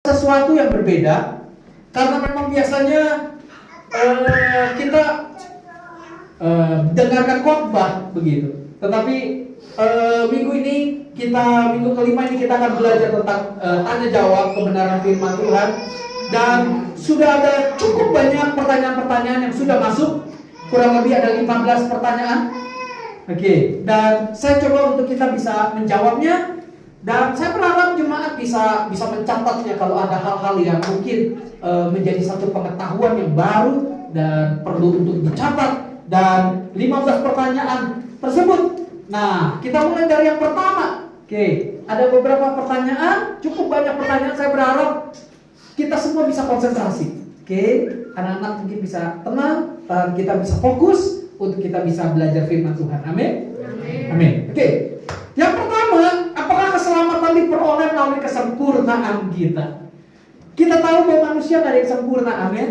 sesuatu yang berbeda, karena memang biasanya kita dengarkan khotbah begitu. Tetapi minggu kelima ini kita akan belajar tentang tanya jawab kebenaran firman Tuhan. Dan sudah ada cukup banyak pertanyaan-pertanyaan yang sudah masuk. Kurang lebih ada 15 pertanyaan. Oke, dan saya coba untuk kita bisa menjawabnya. Dan saya berharap jemaat bisa mencatatnya kalau ada hal-hal yang mungkin menjadi satu pengetahuan yang baru dan perlu untuk dicatat. Dan 15 pertanyaan tersebut. Nah, kita mulai dari yang pertama. Oke, ada beberapa pertanyaan, cukup banyak pertanyaan. Saya berharap kita semua bisa konsentrasi. Oke, anak-anak mungkin bisa tenang dan kita bisa fokus untuk kita bisa belajar firman Tuhan. Amin. Amin. Oke. Yang pertama, apakah keselamatan diperoleh melalui kesempurnaan kita? Kita tahu bahwa manusia tidak ada yang sempurna, amin?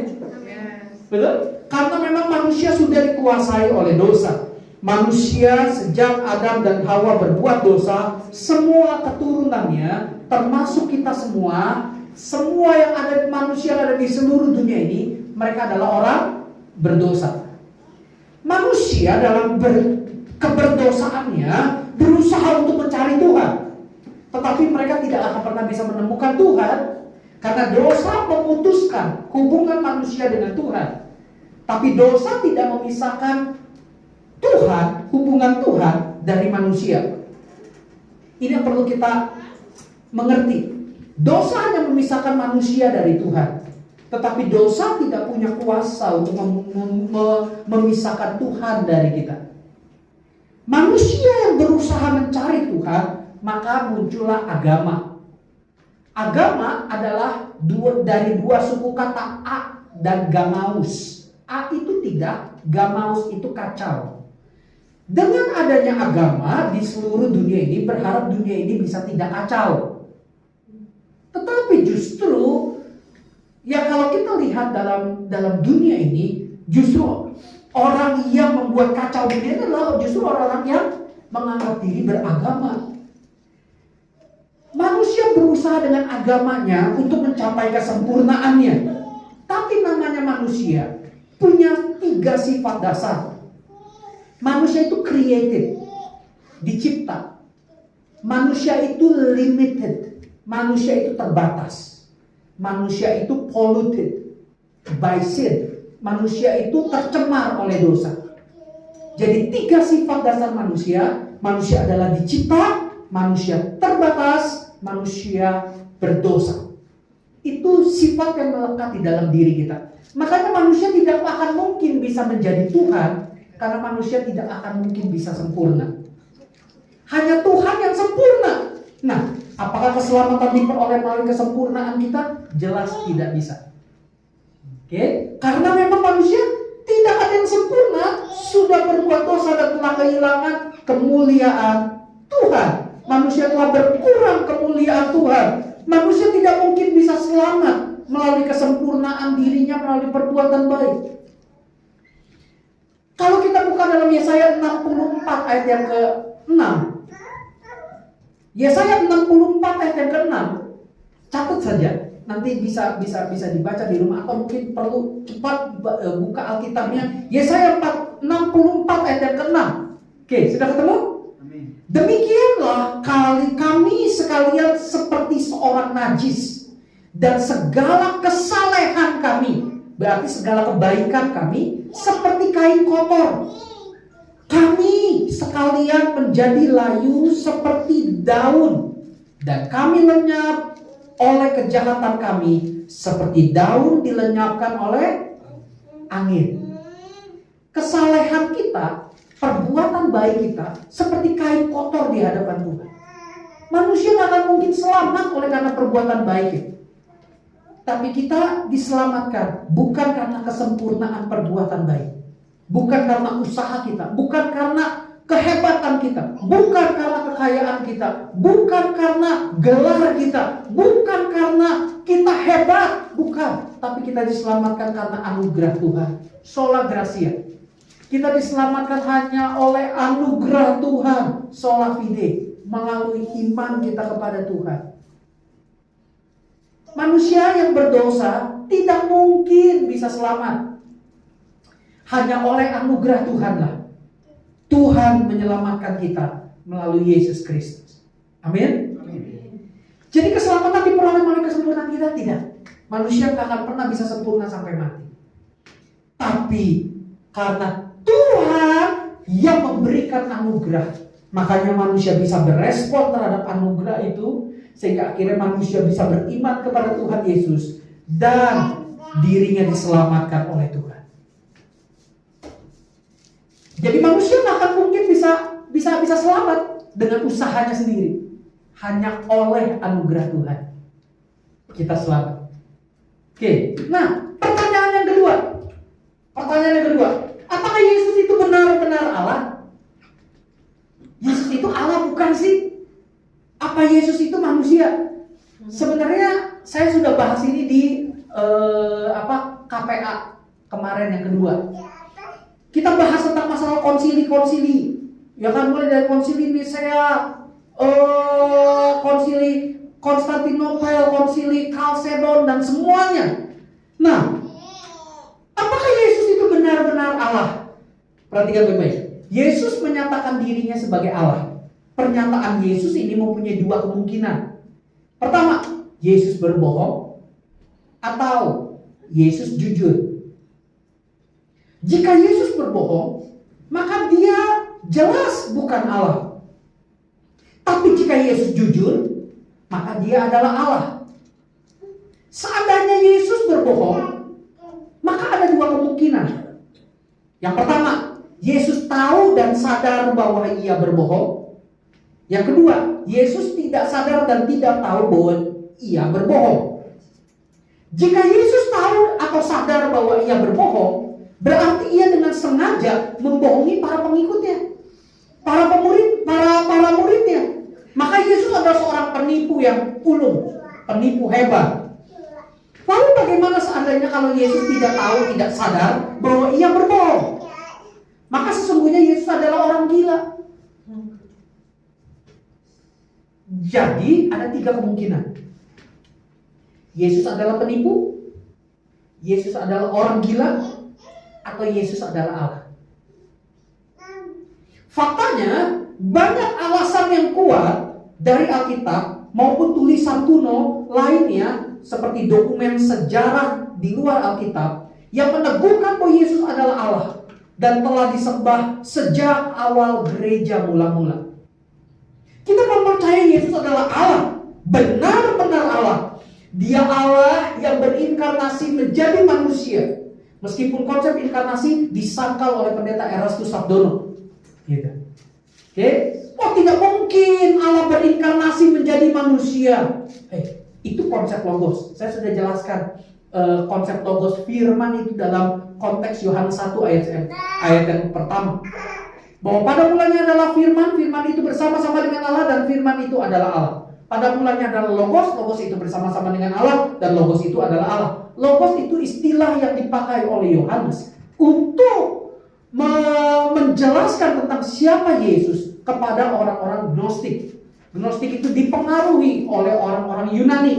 Betul? Karena memang manusia sudah dikuasai oleh dosa. Manusia sejak Adam dan Hawa berbuat dosa, semua keturunannya, termasuk kita semua yang ada manusia yang ada di seluruh dunia ini, mereka adalah orang berdosa. Manusia dalam keberdosaannya berusaha untuk mencari Tuhan, tetapi mereka tidak akan pernah bisa menemukan Tuhan karena dosa memutuskan hubungan manusia dengan Tuhan. Tapi dosa tidak memisahkan hubungan Tuhan dari manusia. Ini yang perlu kita mengerti. Dosa hanya memisahkan manusia dari Tuhan, tetapi dosa tidak punya kuasa untuk memisahkan Tuhan dari kita. Manusia yang berusaha mencari Tuhan, maka muncullah agama. Agama adalah dari dua suku kata A dan gamaus. A itu tidak, gamaus itu kacau. Dengan adanya agama di seluruh dunia ini, berharap dunia ini bisa tidak kacau. Tetapi justru, ya kalau kita lihat dalam dunia ini, justru orang yang membuat kacau dunia adalah justru orang-orang yang menganggap diri beragama. Manusia berusaha dengan agamanya untuk mencapai kesempurnaannya. Tapi namanya manusia punya 3 sifat dasar. Manusia itu created, dicipta. Manusia itu limited, manusia itu terbatas. Manusia itu polluted by sin. Manusia itu tercemar oleh dosa. Jadi 3 sifat dasar manusia. Manusia adalah dicipta, manusia terbatas, manusia berdosa. Itu sifat yang melekat di dalam diri kita. Makanya manusia tidak akan mungkin bisa menjadi Tuhan, karena manusia tidak akan mungkin bisa sempurna. Hanya Tuhan yang sempurna. Nah, apakah keselamatan diperoleh melalui kesempurnaan kita? Jelas tidak bisa. Oke? Karena memang manusia tidak ada yang sempurna, sudah berbuat dosa dan telah kehilangan kemuliaan Tuhan. Manusia telah berkurang kemuliaan Tuhan. Manusia tidak mungkin bisa selamat melalui kesempurnaan dirinya melalui perbuatan baik. Kalau kita buka dalam Yesaya 64 ayat yang ke-6. Yesaya 64 ayat yang ke-6. Catat saja. Nanti bisa dibaca di rumah atau mungkin perlu cepat buka Alkitabnya. Yesaya 64 ayat yang ke-6. Oke, sudah ketemu? Amin. Demikianlah kami sekalian seperti seorang najis, dan segala kesalehan kami, berarti segala kebaikan kami, seperti kain kotor. Kami sekalian menjadi layu seperti daun, dan kami lenyap oleh kejahatan kami, seperti daun dilenyapkan oleh angin. Kesalehan kita, perbuatan baik kita, seperti kain kotor di hadapan Tuhan. Manusia tidak akan mungkin selamat oleh karena perbuatan baik. Tapi kita diselamatkan bukan karena kesempurnaan perbuatan baik, bukan karena usaha kita, bukan karena kehebatan kita, bukan karena kekayaan kita, bukan karena gelar kita, bukan karena kita hebat, bukan. Tapi kita diselamatkan karena anugerah Tuhan, sola gratia. Kita diselamatkan hanya oleh anugerah Tuhan, sola fide, melalui iman kita kepada Tuhan. Manusia yang berdosa tidak mungkin bisa selamat. Hanya oleh anugerah Tuhanlah Tuhan menyelamatkan kita melalui Yesus Kristus. Amin. Jadi keselamatan diperoleh oleh kesempurnaan kita? Tidak. Manusia tak akan pernah bisa sempurna sampai mati. Tapi karena Tuhan yang memberikan anugerah, makanya manusia bisa berespon terhadap anugerah itu, sehingga akhirnya manusia bisa beriman kepada Tuhan Yesus dan dirinya diselamatkan oleh Tuhan. Jadi manusia tak akan mungkin bisa selamat dengan usahanya sendiri. Hanya oleh anugerah Tuhan kita selamat. Oke, nah pertanyaan yang kedua, apakah Yesus itu benar-benar Allah? Yesus itu Allah bukan sih? Apa Yesus itu manusia? Sebenarnya saya sudah bahas ini di KPA kemarin yang kedua. Kita bahas tentang masalah konsili-konsili. Ya kan, mulai dari konsili Nisea, konsili Konstantinopel, konsili Kalsedon, dan semuanya. Nah, apakah Yesus itu benar-benar Allah? Perhatikan baik-baik. Yesus menyatakan dirinya sebagai Allah. Pernyataan Yesus ini mempunyai dua kemungkinan. Pertama, Yesus berbohong atau Yesus jujur. Jika Yesus berbohong, maka dia jelas bukan Allah. Tapi jika Yesus jujur, maka dia adalah Allah. Seandainya Yesus berbohong, maka ada dua kemungkinan. Yang pertama, Yesus tahu dan sadar bahwa ia berbohong. Yang kedua, Yesus tidak sadar dan tidak tahu bahwa ia berbohong. Jika Yesus tahu atau sadar bahwa ia berbohong, berarti ia dengan sengaja membohongi para pengikutnya, para muridnya. Maka Yesus adalah seorang penipu yang ulung, penipu hebat. Lalu bagaimana seandainya kalau Yesus tidak tahu, tidak sadar bahwa ia berbohong? Maka sesungguhnya Yesus adalah orang gila. Jadi ada tiga kemungkinan. Yesus adalah penipu, Yesus adalah orang gila, atau Yesus adalah Allah. Faktanya banyak alasan yang kuat dari Alkitab maupun tulisan kuno lainnya seperti dokumen sejarah di luar Alkitab yang meneguhkan bahwa Yesus adalah Allah dan telah disembah sejak awal gereja mula-mula. Kita mempercayai Yesus adalah Allah, benar-benar Allah. Dia Allah yang berinkarnasi menjadi manusia. Meskipun konsep inkarnasi disangkal oleh pendeta Erastus Sabdono. Gitu. Oke? Oh, tidak mungkin Allah berinkarnasi menjadi manusia. Itu konsep logos. Saya sudah jelaskan konsep logos firman itu dalam konteks Yohanes 1 ayat yang pertama. Bahwa pada mulanya adalah firman, firman itu bersama-sama dengan Allah dan firman itu adalah Allah. Pada mulanya adalah logos, logos itu bersama-sama dengan Allah dan logos itu adalah Allah. Logos itu istilah yang dipakai oleh Yohanes untuk menjelaskan tentang siapa Yesus kepada orang-orang Gnostik. Gnostik itu dipengaruhi oleh orang-orang Yunani.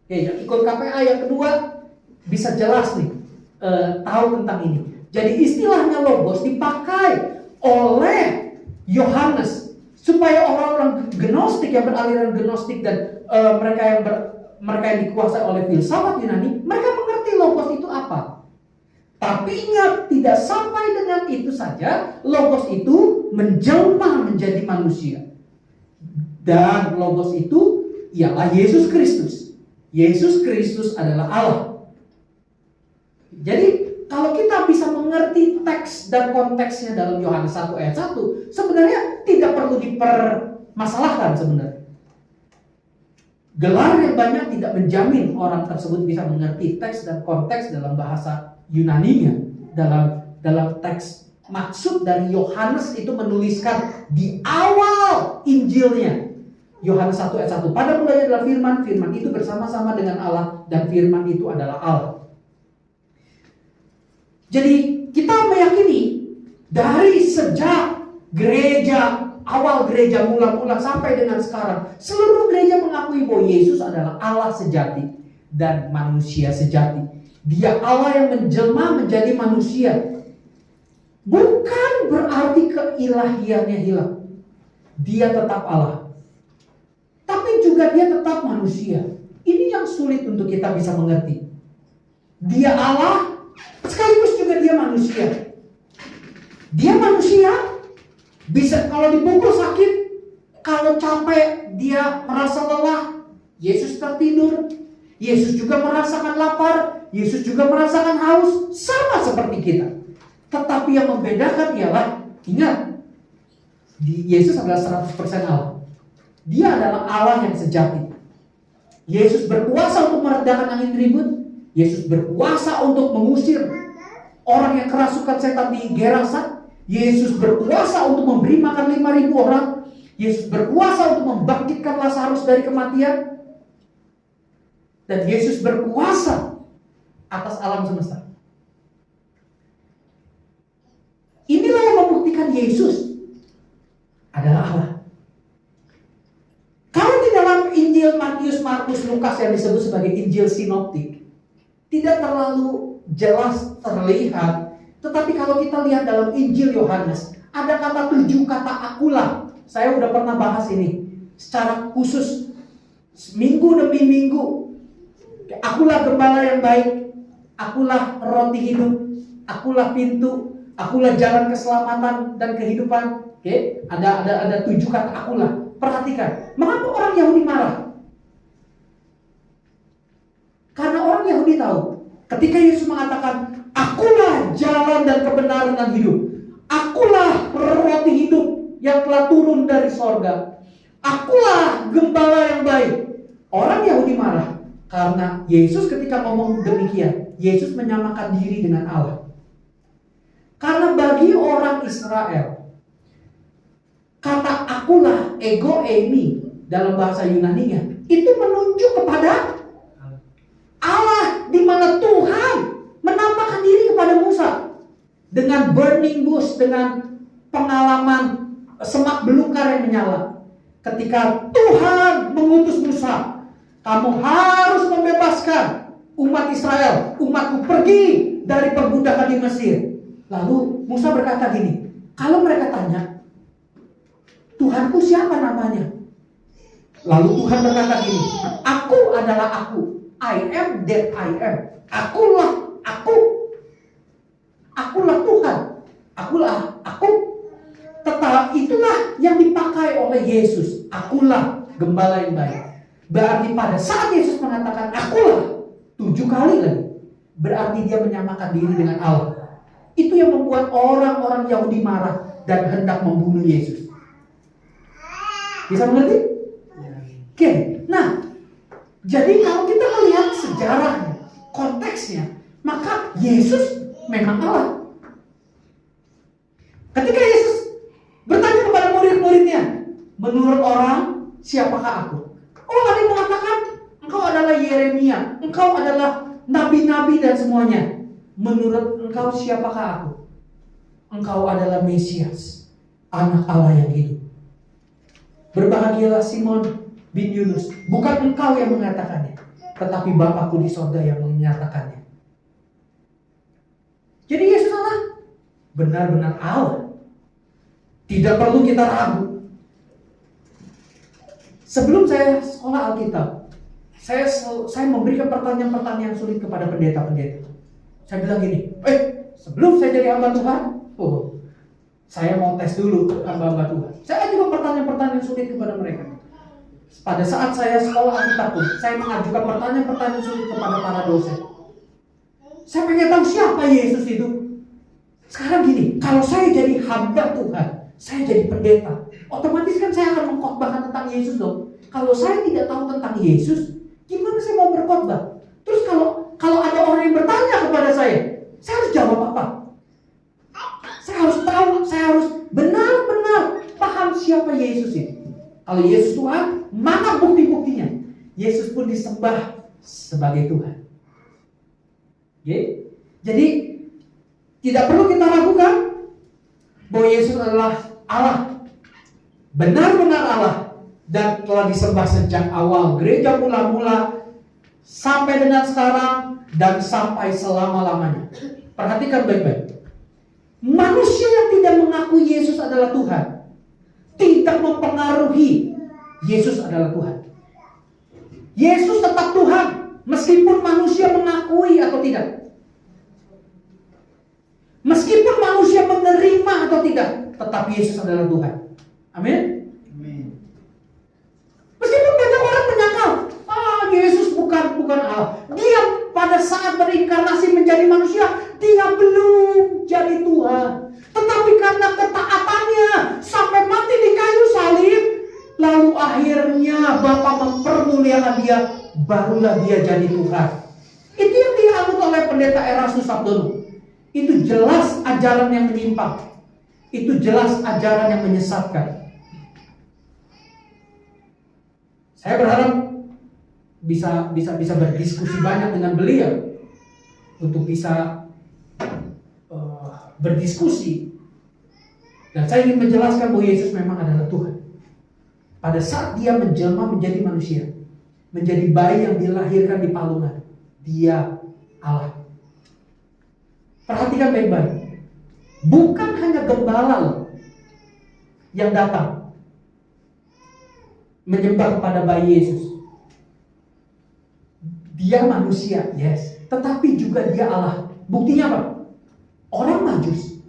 Oke, yang ikut KPA yang kedua bisa jelas nih tahu tentang ini. Jadi istilahnya logos dipakai oleh Yohanes supaya orang-orang Gnostik yang beraliran Gnostik dan mereka yang dikuasai oleh filsafat Yunani, mereka mengerti logos itu apa. Tapi ingat, tidak sampai dengan itu saja. Logos itu menjelma menjadi manusia. Dan logos itu ialah Yesus Kristus. Yesus Kristus adalah Allah. Jadi kalau kita bisa mengerti teks dan konteksnya dalam Yohanes 1 ayat 1, sebenarnya tidak perlu dipermasalahkan sebenarnya. Gelar yang banyak tidak menjamin orang tersebut bisa mengerti teks dan konteks dalam bahasa Yunaninya. Dalam teks, maksud dari Yohanes itu menuliskan di awal Injilnya. Yohanes 1 ayat 1. Pada mulanya adalah firman, firman itu bersama-sama dengan Allah dan firman itu adalah Allah. Jadi kita meyakini dari sejak gereja awal gereja mula-mula sampai dengan sekarang, seluruh gereja mengakui bahwa Yesus adalah Allah sejati dan manusia sejati. Dia Allah yang menjelma menjadi manusia. Bukan berarti keilahiannya hilang. Dia tetap Allah. Tapi juga dia tetap manusia. Ini yang sulit untuk kita bisa mengerti. Dia Allah, sekaligus juga dia manusia. Dia manusia, bisa kalau dipukul sakit, kalau capek dia merasa lelah. Yesus tertidur. Yesus juga merasakan lapar. Yesus juga merasakan haus, sama seperti kita. Tetapi yang membedakan ialah, ingat, Yesus adalah 100% Allah. Dia adalah Allah yang sejati. Yesus berkuasa untuk meredakan angin ribut. Yesus berkuasa untuk mengusir orang yang kerasukan setan di Gerasa. Yesus berkuasa untuk memberi makan 5.000 orang. Yesus berkuasa untuk membangkitkan Lazarus dari kematian. Dan Yesus berkuasa atas alam semesta. Inilah yang membuktikan Yesus adalah Allah. Kalau di dalam Injil Matius, Markus, Lukas yang disebut sebagai Injil Sinoptik, tidak terlalu jelas terlihat. Tetapi kalau kita lihat dalam Injil Yohanes, ada kata 7 kata akulah. Saya udah pernah bahas ini secara khusus minggu demi minggu. Akulah gembala yang baik, akulah roti hidup, akulah pintu, akulah jalan keselamatan dan kehidupan. Oke, ada 7 kata akulah. Perhatikan, mengapa orang Yahudi marah? Karena orang Yahudi tahu, ketika Yesus mengatakan, akulah jalan dan kebenaran dan hidup, akulah roti hidup yang telah turun dari sorga, akulah gembala yang baik. Orang Yahudi marah karena Yesus ketika ngomong demikian, Yesus menyamakan diri dengan Allah. Karena bagi orang Israel, kata akulah, ego eimi dalam bahasa Yunani-nya, itu menunjuk kepada Allah, di mana Tuhan menampakkan diri kepada Musa dengan burning bush, dengan pengalaman semak belukar yang menyala. Ketika Tuhan mengutus Musa, kamu harus membebaskan umat Israel, umatku pergi dari perbudakan di Mesir. Lalu Musa berkata gini, kalau mereka tanya, Tuhanku siapa namanya? Lalu Tuhan berkata gini, aku adalah aku. I am that I am. Akulah aku. Akulah Tuhan. Akulah aku. Tetapi itulah yang dipakai oleh Yesus. Akulah gembala yang baik. Berarti pada saat Yesus mengatakan akulah 7 kali lagi, berarti dia menyamakan diri dengan Allah. Itu yang membuat orang-orang Yahudi marah dan hendak membunuh Yesus. Bisa mengerti? Oke, nah, jadi kalau kita melihat sejarahnya, konteksnya, maka Yesus memang Allah. Ketika Yesus bertanya kepada murid-muridnya, menurut orang, siapakah aku? Oh, ada yang mengatakan, engkau adalah Yeremia, engkau adalah nabi-nabi dan semuanya. Menurut engkau siapakah aku? Engkau adalah Mesias, anak Allah yang hidup. Berbahagialah Simon bin Yunus, bukan engkau yang mengatakannya, tetapi Bapakku di sorga yang menyatakannya. Jadi Yesus Allah, benar-benar Allah. Tidak perlu kita ragu. Sebelum saya sekolah Alkitab, saya memberikan pertanyaan-pertanyaan sulit kepada pendeta-pendeta. Saya bilang gini, sebelum saya jadi hamba Tuhan, saya mau tes dulu hamba-hamba Tuhan. Saya juga pertanyaan-pertanyaan sulit kepada mereka. Pada saat saya sekolah Alkitab pun, saya mengajukan pertanyaan-pertanyaan sulit kepada para dosen. Saya pengen tahu siapa Yesus itu. Sekarang gini, kalau saya jadi hamba Tuhan, saya jadi pendeta, otomatis kan saya akan mengkhotbahkan tentang Yesus dong. Kalau saya tidak tahu tentang Yesus, gimana saya mau berkhotbah? Terus kalau ada orang yang bertanya kepada saya harus jawab apa? Saya harus tahu, saya harus benar-benar paham siapa Yesus itu. Kalau Yesus Tuhan, mana bukti-buktinya? Yesus pun disembah sebagai Tuhan. Okay? Jadi tidak perlu kita ragukan bahwa Yesus adalah Allah. benar-benar Allah dan telah disembah sejak awal gereja mula-mula sampai dengan sekarang dan sampai selama-lamanya. Perhatikan baik-baik. Manusia yang tidak mengakui Yesus adalah Tuhan tidak mempengaruhi Yesus adalah Tuhan. Yesus tetap Tuhan meskipun manusia mengakui atau tidak. Meskipun manusia menerima atau tidak, tetap Yesus adalah Tuhan. Amin. Meskipun banyak orang menyangkal, Yesus bukan Allah. Dia pada saat berinkarnasi menjadi manusia, dia belum jadi Tuhan. Tetapi karena ketaatannya sampai mati di kayu salib, lalu akhirnya Bapa mempermuliakan dia, barulah dia jadi Tuhan. Itu yang dianut oleh pendeta Erastus Sabdono. Itu jelas ajaran yang menyimpang. Itu jelas ajaran yang menyesatkan. Saya berharap bisa berdiskusi banyak dengan beliau untuk bisa berdiskusi. Dan saya ingin menjelaskan bahwa Yesus memang adalah Tuhan. Pada saat dia menjelma menjadi manusia, menjadi bayi yang dilahirkan di palungan, dia Allah. Perhatikan baik-baik. Bukan hanya gembala yang datang menyembah kepada bayi Yesus. Dia manusia, yes. Tetapi juga dia Allah. Buktinya apa? Orang Majus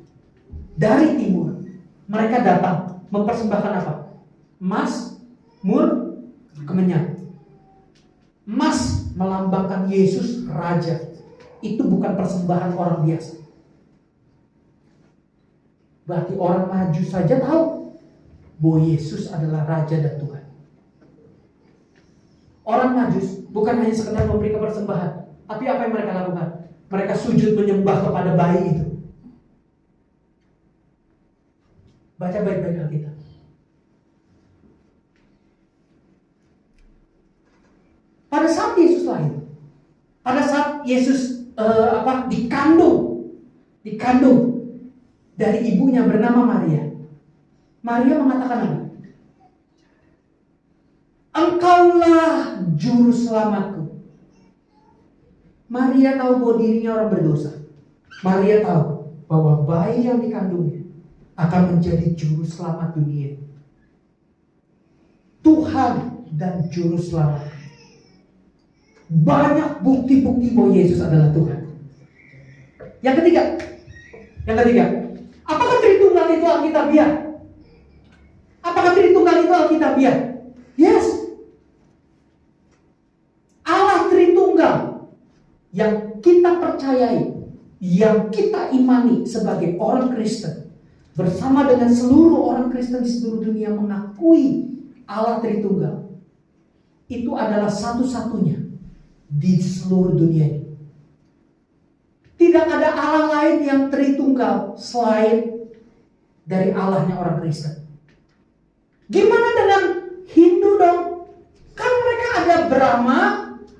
dari timur, mereka datang mempersembahkan apa? Emas, mur, kemenyan. Emas melambangkan Yesus Raja. Itu bukan persembahan orang biasa. Berarti orang Majus saja tahu bahwa Yesus adalah Raja dan Tuhan. Orang Majus bukan hanya sekedar memberikan persembahan, tapi apa yang mereka lakukan? Mereka sujud menyembah kepada bayi itu. Baca baik-baik Alkitab. Pada saat Yesus lahir, pada saat Yesus dikandung dari ibunya bernama Maria. Maria mengatakan apa? Engkaulah juru selamatku. Maria tahu bahwa dirinya orang berdosa. Maria tahu bahwa bayi yang dikandungnya akan menjadi juru selamat dunia. Tuhan dan juru selamat. Banyak bukti-bukti bahwa Yesus adalah Tuhan. Yang ketiga, apakah Tritunggal itu Alkitabiah? Apakah Tritunggal itu Alkitabiah? Yes. Allah Tritunggal yang kita percayai, yang kita imani sebagai orang Kristen, bersama dengan seluruh orang Kristen di seluruh dunia mengakui Allah Tritunggal, itu adalah satu-satunya di seluruh dunia ini. Tidak ada Allah lain yang Tritunggal selain dari Allahnya orang Kristen. Gimana dengan Hindu dong? Kan mereka ada Brahma,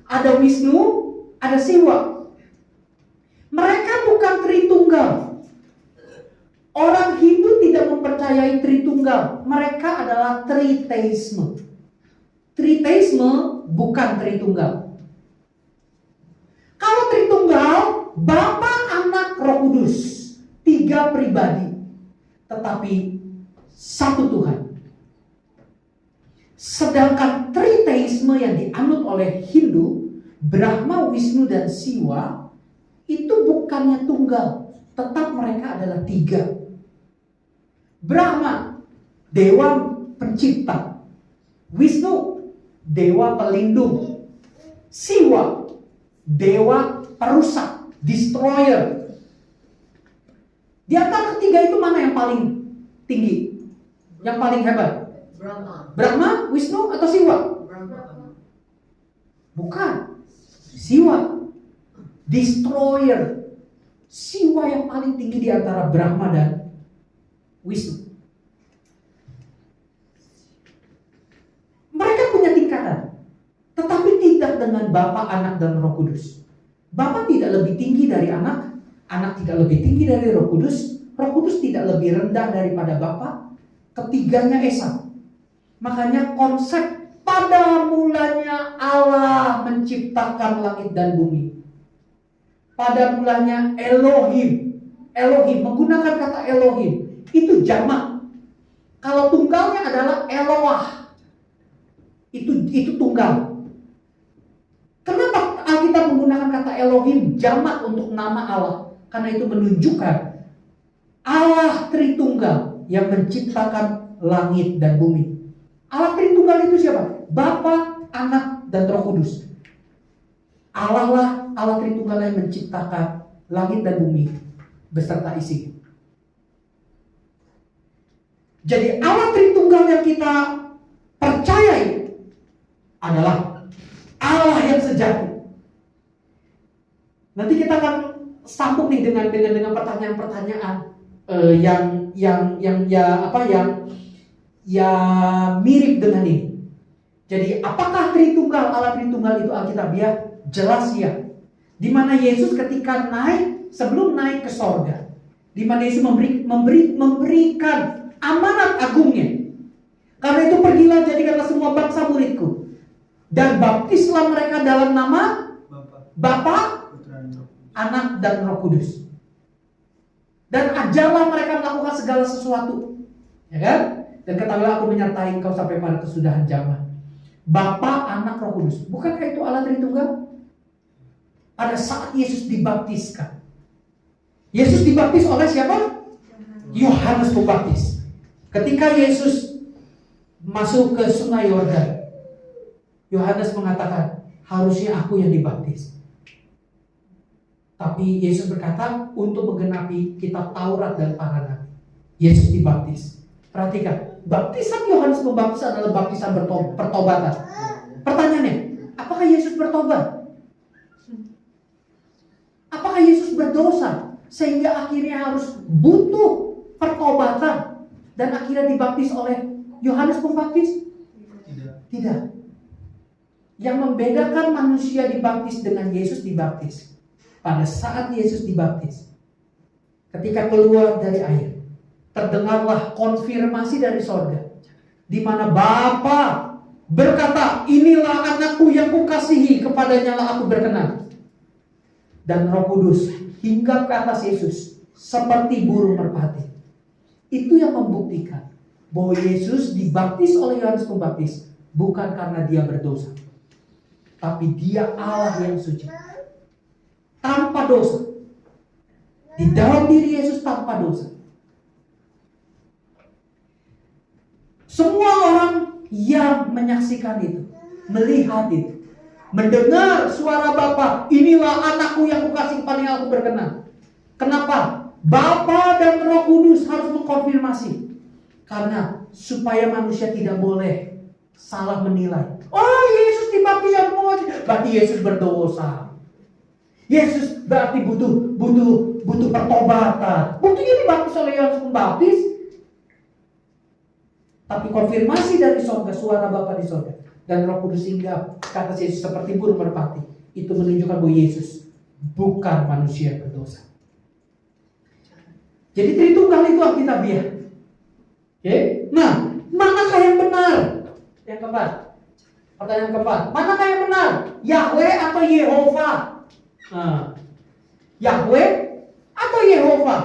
ada Wisnu, ada Siwa. Mereka bukan Tritunggal. Orang Hindu tidak mempercayai Tritunggal. Mereka adalah Triteisme. Triteisme bukan Tritunggal. Kalau Tritunggal, Bapa, Anak, Roh Kudus, 3 pribadi, tetapi satu Tuhan. Sedangkan Triteisme yang dianut oleh Hindu, Brahma, Wisnu, dan Siwa, itu bukannya tunggal, tetap mereka adalah 3. Brahma, dewa pencipta. Wisnu, dewa pelindung. Siwa, dewa perusak, destroyer. Di antara ketiga itu mana yang paling tinggi? Yang paling hebat? Brahma, Wisnu, atau Siwa? Bukan. Siwa, destroyer. Siwa yang paling tinggi di antara Brahma dan Wisnu. Mereka punya tingkatan, tetapi tidak dengan Bapa, Anak, dan Roh Kudus. Bapa tidak lebih tinggi dari Anak, Anak tidak lebih tinggi dari Roh Kudus tidak lebih rendah daripada Bapa. Ketiganya Esa. Makanya konsep pada mulanya Allah menciptakan langit dan bumi. Pada mulanya Elohim. Elohim, menggunakan kata Elohim. Itu jamak. Kalau tunggalnya adalah Eloah. Itu tunggal. Kenapa Alkitab menggunakan kata Elohim jamak untuk nama Allah? Karena itu menunjukkan Allah Tritunggal yang menciptakan langit dan bumi. Allah Tritunggal itu siapa? Bapa, Anak, dan Roh Kudus. Allah lah Allah Tritunggal yang menciptakan langit dan bumi beserta isi. Jadi Allah Tritunggal yang kita percayai adalah Allah yang sejati. Nanti kita akan sambung nih dengan pertanyaan-pertanyaan yang mirip dengan ini. Jadi apakah Tritunggal, Allah Tritunggal itu Alkitabiah? Jelas ya. Di mana Yesus ketika naik, sebelum naik ke sorga, di mana Yesus memberikan amanat agungnya. Karena itu pergilah jadikanlah semua bangsa muridku, dan baptislah mereka dalam nama Bapa, Anak, dan Roh Kudus. Dan ajarlah mereka melakukan segala sesuatu, ya kan? Dan ketahuilah aku menyertai engkau sampai pada kesudahan zaman. Bapa, Anak, Roh Kudus. Bukankah itu Allah Tritunggal? Pada saat Yesus dibaptiskan, Yesus dibaptis oleh siapa? Yohanes Pembaptis. Ketika Yesus masuk ke Sungai Yordan, Yohanes mengatakan, harusnya aku yang dibaptis. Tapi Yesus berkata, untuk menggenapi kitab Taurat dan para nabi, Yesus dibaptis. Perhatikan, baptisan Yohanes Pembaptis adalah baptisan pertobatan. Pertanyaannya, apakah Yesus bertobat? Apakah Yesus berdosa sehingga akhirnya harus butuh pertobatan dan akhirnya dibaptis oleh Yohanes Pembaptis? Tidak. Yang membedakan manusia dibaptis dengan Yesus dibaptis, pada saat Yesus dibaptis, ketika keluar dari air, terdengarlah konfirmasi dari sorga, di mana Bapa berkata, inilah anakku yang kukasihi, kepadanya lah aku berkenan. Dan Roh Kudus hinggap ke atas Yesus seperti burung merpati. Itu yang membuktikan bahwa Yesus dibaptis oleh Yohanes Pembaptis bukan karena dia berdosa, tapi dia Allah yang suci, tanpa dosa. Di dalam diri Yesus tanpa dosa. Semua orang yang menyaksikan itu, melihat itu, mendengar suara Bapa, inilah anakku yang kukasih, kepadanya aku berkenan. Kenapa? Bapa dan Roh Kudus harus mengkonfirmasi. Karena supaya manusia tidak boleh salah menilai. Oh, Yesus dibaptis berarti Yesus berdosa. Yesus berarti butuh pertobatan. Buktinya dibaptis oleh Yohanes Pembaptis. Tapi konfirmasi dari sorga, suara Bapa di sorga, dan Roh Kudus hinggap ke atas Yesus seperti burung merpati, itu menunjukkan bahwa Yesus bukan manusia berdosa. Jadi Tritunggal itu Alkitabiah. Oke? Nah, manakah yang benar? Yang keempat. Pertanyaan keempat. Manakah yang benar? Yahweh atau Yehova? Nah, Yahweh atau Yehova?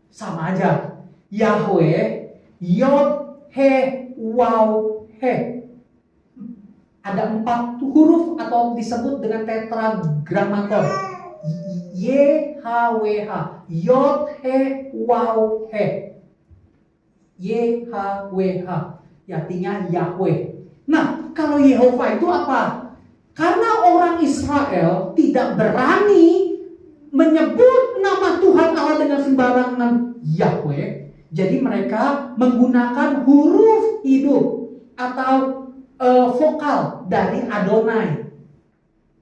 Sama aja. Yahweh, Yod, He, Waw, He. Ada 4 huruf atau disebut dengan tetragramaton. YHWH, Yod, He, Waw, He. YHWH, artinya Yahweh. Nah, kalau Yehova itu apa? Karena orang Israel tidak berani menyebut nama Tuhan Allah dengan sembarangan Yahweh, jadi mereka menggunakan huruf hidup atau vokal dari Adonai.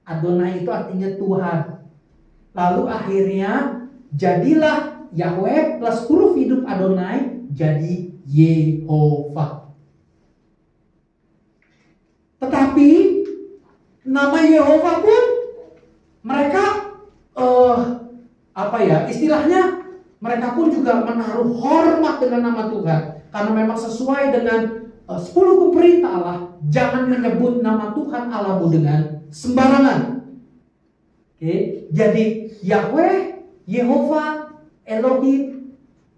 Adonai itu artinya Tuhan. Lalu akhirnya jadilah Yahweh plus huruf hidup Adonai jadi Yehova. Tetapi nama Yehova pun mereka istilahnya mereka pun juga menaruh hormat dengan nama Tuhan karena memang sesuai dengan 10 hukum perintah Allah, jangan menyebut nama Tuhan Allahmu dengan sembarangan. Oke, jadi Yahweh, Yehova, Elohim,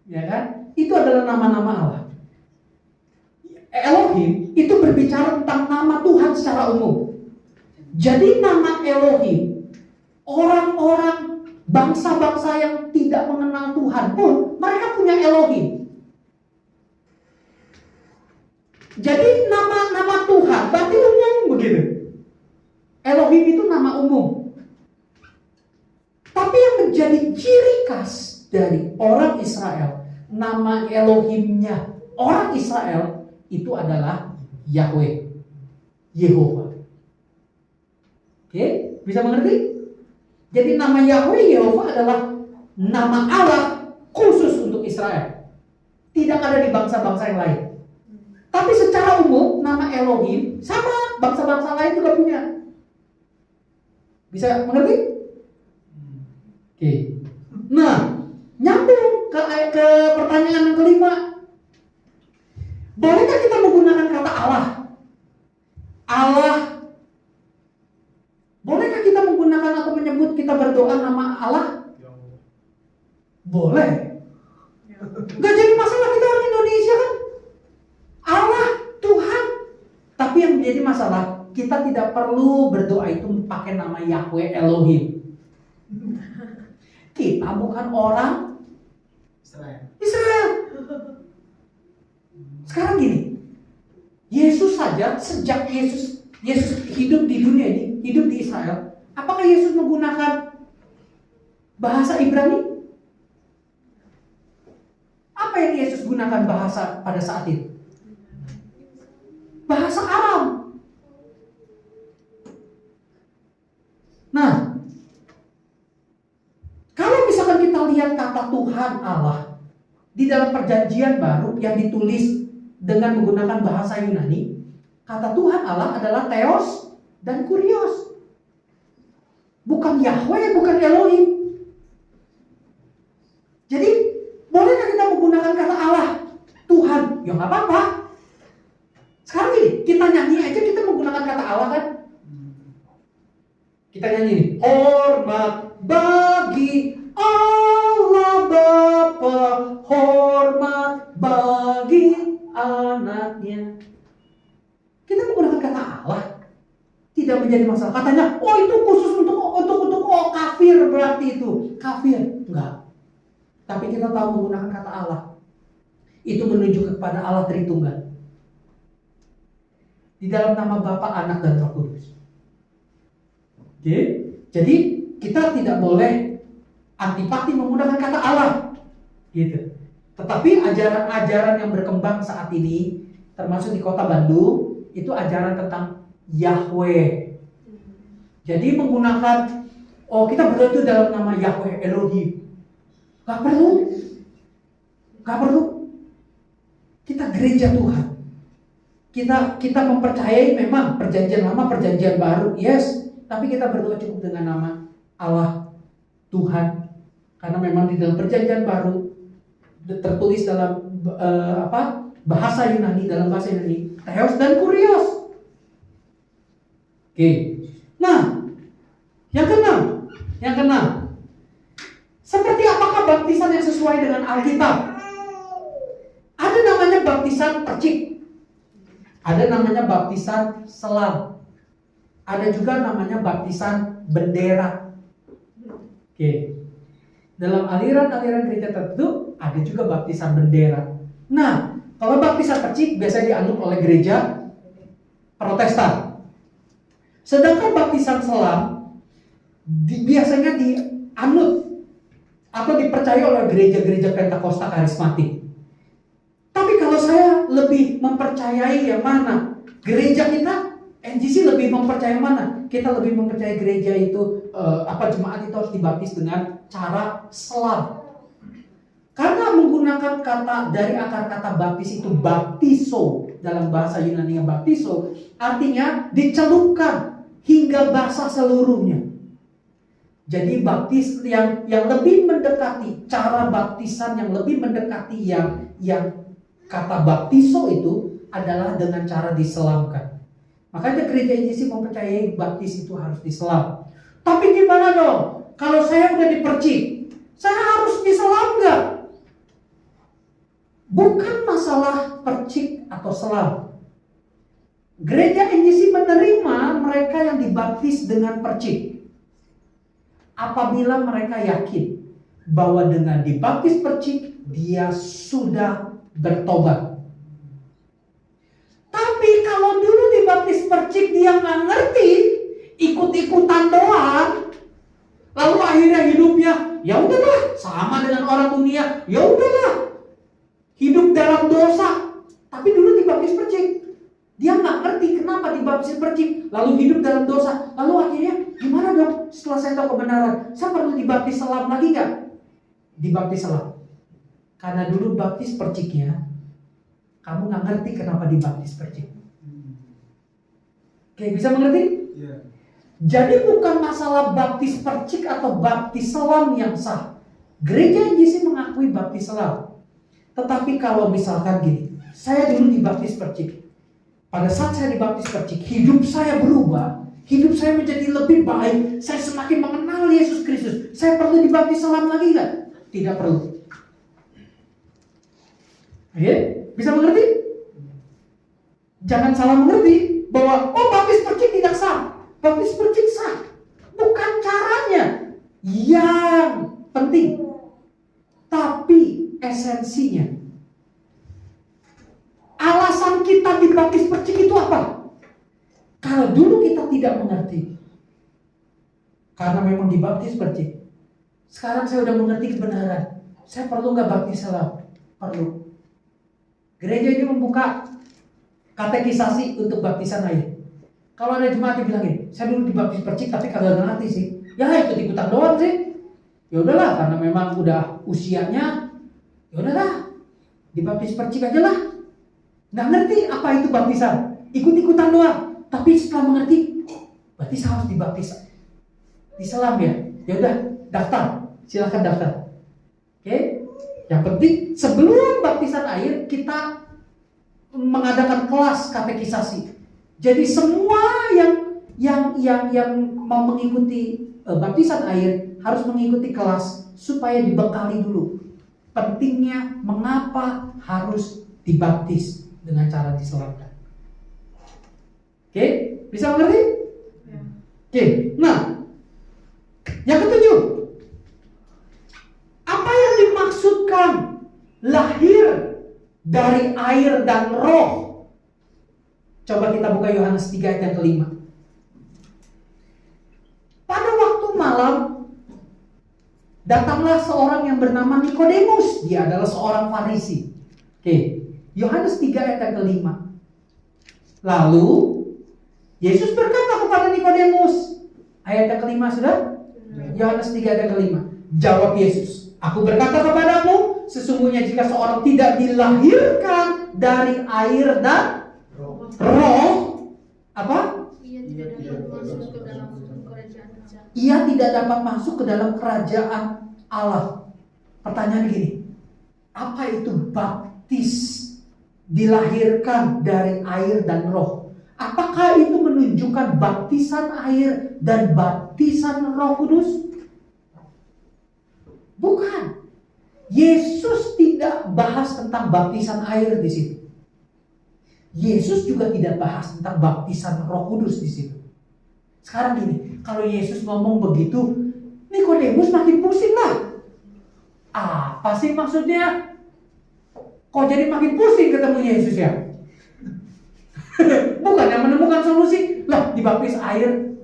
ya kan? Itu adalah nama-nama Allah. Elohim itu berbicara tentang nama Tuhan secara umum. Jadi nama Elohim, orang-orang bangsa-bangsa yang tidak mengenal Tuhan pun mereka punya Elohim. Jadi nama-nama Tuhan berarti umum begitu. Elohim itu nama umum. Tapi yang menjadi ciri khas dari orang Israel, nama Elohimnya orang Israel itu adalah Yahweh, Yehova. Oke, bisa mengerti? Jadi nama Yahweh, Yehova adalah nama Allah khusus untuk Israel. Tidak ada di bangsa-bangsa yang lain. Tapi secara umum nama Elohim sama bangsa-bangsa lain juga punya. Bisa mengerti? Oke. Nah, nyambung ke pertanyaan yang kelima. Bolehkah kita menggunakan kata Allah? Allah. Bolehkah kita menggunakan atau menyebut kita berdoa nama Allah? Boleh. Gak jadi masalah, kita orang Indonesia kan. Allah, Tuhan. Tapi yang menjadi masalah, kita tidak perlu berdoa itu pakai nama Yahweh Elohim. Kita bukan orang Israel. Sekarang gini, Yesus saja sejak Yesus hidup di dunia ini, hidup di Israel, apakah Yesus menggunakan bahasa Ibrani? Apa yang Yesus gunakan bahasa pada saat itu? Bahasa Aram. Nah, kalau misalkan kita lihat kata Tuhan Allah di dalam perjanjian baru yang ditulis dengan menggunakan bahasa Yunani, kata Tuhan Allah adalah Theos dan Kurios. Bukan Yahweh, bukan Elohim. Jadi, bolehkah kita menggunakan kata Allah Tuhan? Ya nggak apa-apa. Sekarang ini, kita nyanyi aja kita menggunakan kata Allah kan? Kita nyanyi nih. Hormat bagi Allah Bapa, hormat bagi anaknya. Kita menggunakan kata Allah tidak menjadi masalah. Katanya, oh itu khusus untuk kafir, berarti itu kafir. Enggak. Tapi kita tahu menggunakan kata Allah itu menunjuk kepada Allah Tritunggal. Di dalam nama Bapa, Anak, dan Roh Kudus. Oke? Jadi kita tidak boleh antipati menggunakan kata Allah. Gitu. Tetapi ajaran-ajaran yang berkembang saat ini, termasuk di kota Bandung, itu ajaran tentang Yahweh. Jadi menggunakan, oh kita berdoa itu dalam nama Yahweh Elohim. Gak perlu. Gak perlu. Kita gereja Tuhan. Kita mempercayai memang perjanjian lama, perjanjian baru, yes. Tapi kita berdoa cukup dengan nama Allah Tuhan. Karena memang di dalam perjanjian baru tertulis dalam bahasa Yunani, dalam bahasa Yunani, Theos dan Kurios. Oke. Nah, yang keenam. Seperti apakah baptisan yang sesuai dengan Alkitab? Ada namanya baptisan percik. Ada namanya baptisan selam. Ada juga namanya baptisan bendera. Oke. Dalam aliran-aliran gereja tertentu ada juga baptisan bendera. Nah, kalau baptisan percik biasanya dianut oleh gereja Protestan. Sedangkan baptisan selam biasanya dianut atau dipercaya oleh gereja-gereja Pentakosta karismatik. Tapi kalau saya lebih mempercayai yang mana? Gereja kita, NGC lebih mempercayai mana? Kita lebih mempercayai gereja itu, jemaat itu harus dibaptis dengan cara selam. Karena menggunakan kata dari akar kata baptis itu baptiso, dalam bahasa Yunani yang baptiso, artinya dicelupkan hingga basah seluruhnya. Jadi baptis yang lebih mendekati, cara baptisan yang lebih mendekati yang kata baptiso itu adalah dengan cara diselamkan. Makanya gereja IJC mempercayai baptis itu harus diselam. Tapi gimana dong? Kalau saya udah dipercik, saya harus diselam nggak? Bukan masalah percik atau selam. Gereja IJC menerima mereka yang dibaptis dengan percik apabila mereka yakin bahwa dengan dibaptis percik dia sudah bertobat. Tapi kalau dulu dibaptis percik dia nggak ngerti, ikut-ikutan doang, lalu akhirnya hidupnya ya udahlah sama dengan orang dunia, ya udahlah hidup dalam dosa. Tapi dulu dibaptis percik, dia nggak ngerti kenapa dibaptis percik, lalu hidup dalam dosa. Lalu akhirnya gimana dong? Setelah saya tahu kebenaran, saya perlu dibaptis selam lagi nggak? Dibaptis selam. Karena dulu baptis perciknya, kamu nggak ngerti kenapa dibaptis percik. Oke, bisa mengerti? Yeah. Jadi bukan masalah baptis percik atau baptis selam yang sah. Gereja IJC mengakui baptis selam. Tetapi kalau misalkan gini, saya dulu dibaptis percik. Pada saat saya dibaptis percik, hidup saya berubah. Hidup saya menjadi lebih baik. Saya semakin mengenal Yesus Kristus. Saya perlu dibaptis selam lagi nggak? Tidak perlu. Oke, bisa mengerti? Jangan salah mengerti bahwa baptis percik tidak sah. Baptis percik sah. Bukan caranya yang penting, tapi esensinya. Alasan kita dibaptis percik itu apa? Kalau dulu kita tidak mengerti, karena memang dibaptis percik. Sekarang saya udah mengerti kebenaran. Saya perlu nggak baptis selam? Perlu. Gereja ini membuka katekisasi untuk baptisan air. Kalau ada jemaat yang bilang gini, saya dulu dibaptis percik tapi kagak ngerti sih. Ya ikut-ikutan doang sih. Ya udahlah, karena memang udah usianya, ya udahlah, dibaptis percik aja lah. Nggak ngerti apa itu baptisan, ikut-ikutan doang. Tapi setelah mengerti, berarti saya harus dibaptis diselam ya. Ya udah, daftar, silakan daftar. Oke? Yang penting sebelum baptisan air kita mengadakan kelas katekisasi. Jadi semua yang mau mengikuti baptisan air harus mengikuti kelas supaya dibekali dulu pentingnya mengapa harus dibaptis dengan cara diselamkan. Oke, bisa mengerti? Ya. Oke, nah yang ketujuh, apa yang dimaksudkan lahir dari air dan roh? Coba kita buka Yohanes 3 ayat yang kelima. Pada waktu malam datanglah seorang yang bernama Nikodemus. Dia adalah seorang Farisi. Oke, Yohanes 3 ayat yang kelima. Lalu Yesus berkata kepada Nikodemus, ayat yang kelima sudah? Yohanes 3 ayat yang kelima. Jawab Yesus, aku berkata kepadamu, sesungguhnya jika seorang tidak dilahirkan dari air dan roh, apa? Ia tidak dapat masuk ke dalam kerajaan Allah. Pertanyaan gini, apa itu baptis dilahirkan dari air dan roh? Apakah itu menunjukkan baptisan air dan baptisan Roh Kudus? Bukan. Yesus tidak bahas tentang baptisan air di situ. Yesus juga tidak bahas tentang baptisan Roh Kudus di situ. Sekarang gini, kalau Yesus ngomong begitu, Nikodemus makin pusing lah. Apa sih maksudnya? Kok jadi makin pusing ketemu Yesus ya? Bukan yang menemukan solusi. Lah, dibaptis air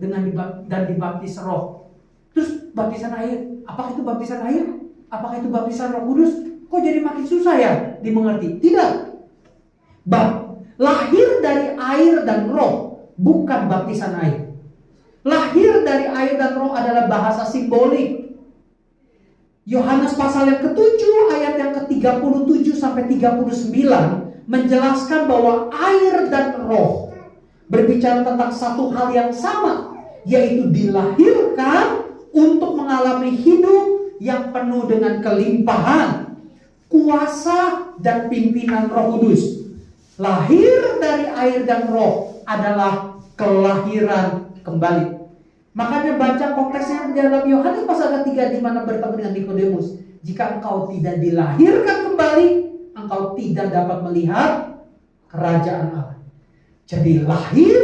dan dibaptis roh. Terus baptisan air, apakah itu baptisan air? Apakah itu baptisan Roh Kudus? Kok jadi makin susah ya dimengerti? Tidak. Lahir dari air dan roh, bukan baptisan air. Lahir dari air dan roh adalah bahasa simbolik. Yohanes pasal yang ke-7 ayat yang ke-37 sampai 39 menjelaskan bahwa air dan roh berbicara tentang satu hal yang sama, yaitu dilahirkan untuk mengalami hidup yang penuh dengan kelimpahan, kuasa dan pimpinan Roh Kudus. Lahir dari air dan roh adalah kelahiran kembali. Makanya baca konteksnya di dalam Yohanes pasal 3 di mana bertemu dengan Nikodemus. Jika engkau tidak dilahirkan kembali, engkau tidak dapat melihat kerajaan Allah. Jadi lahir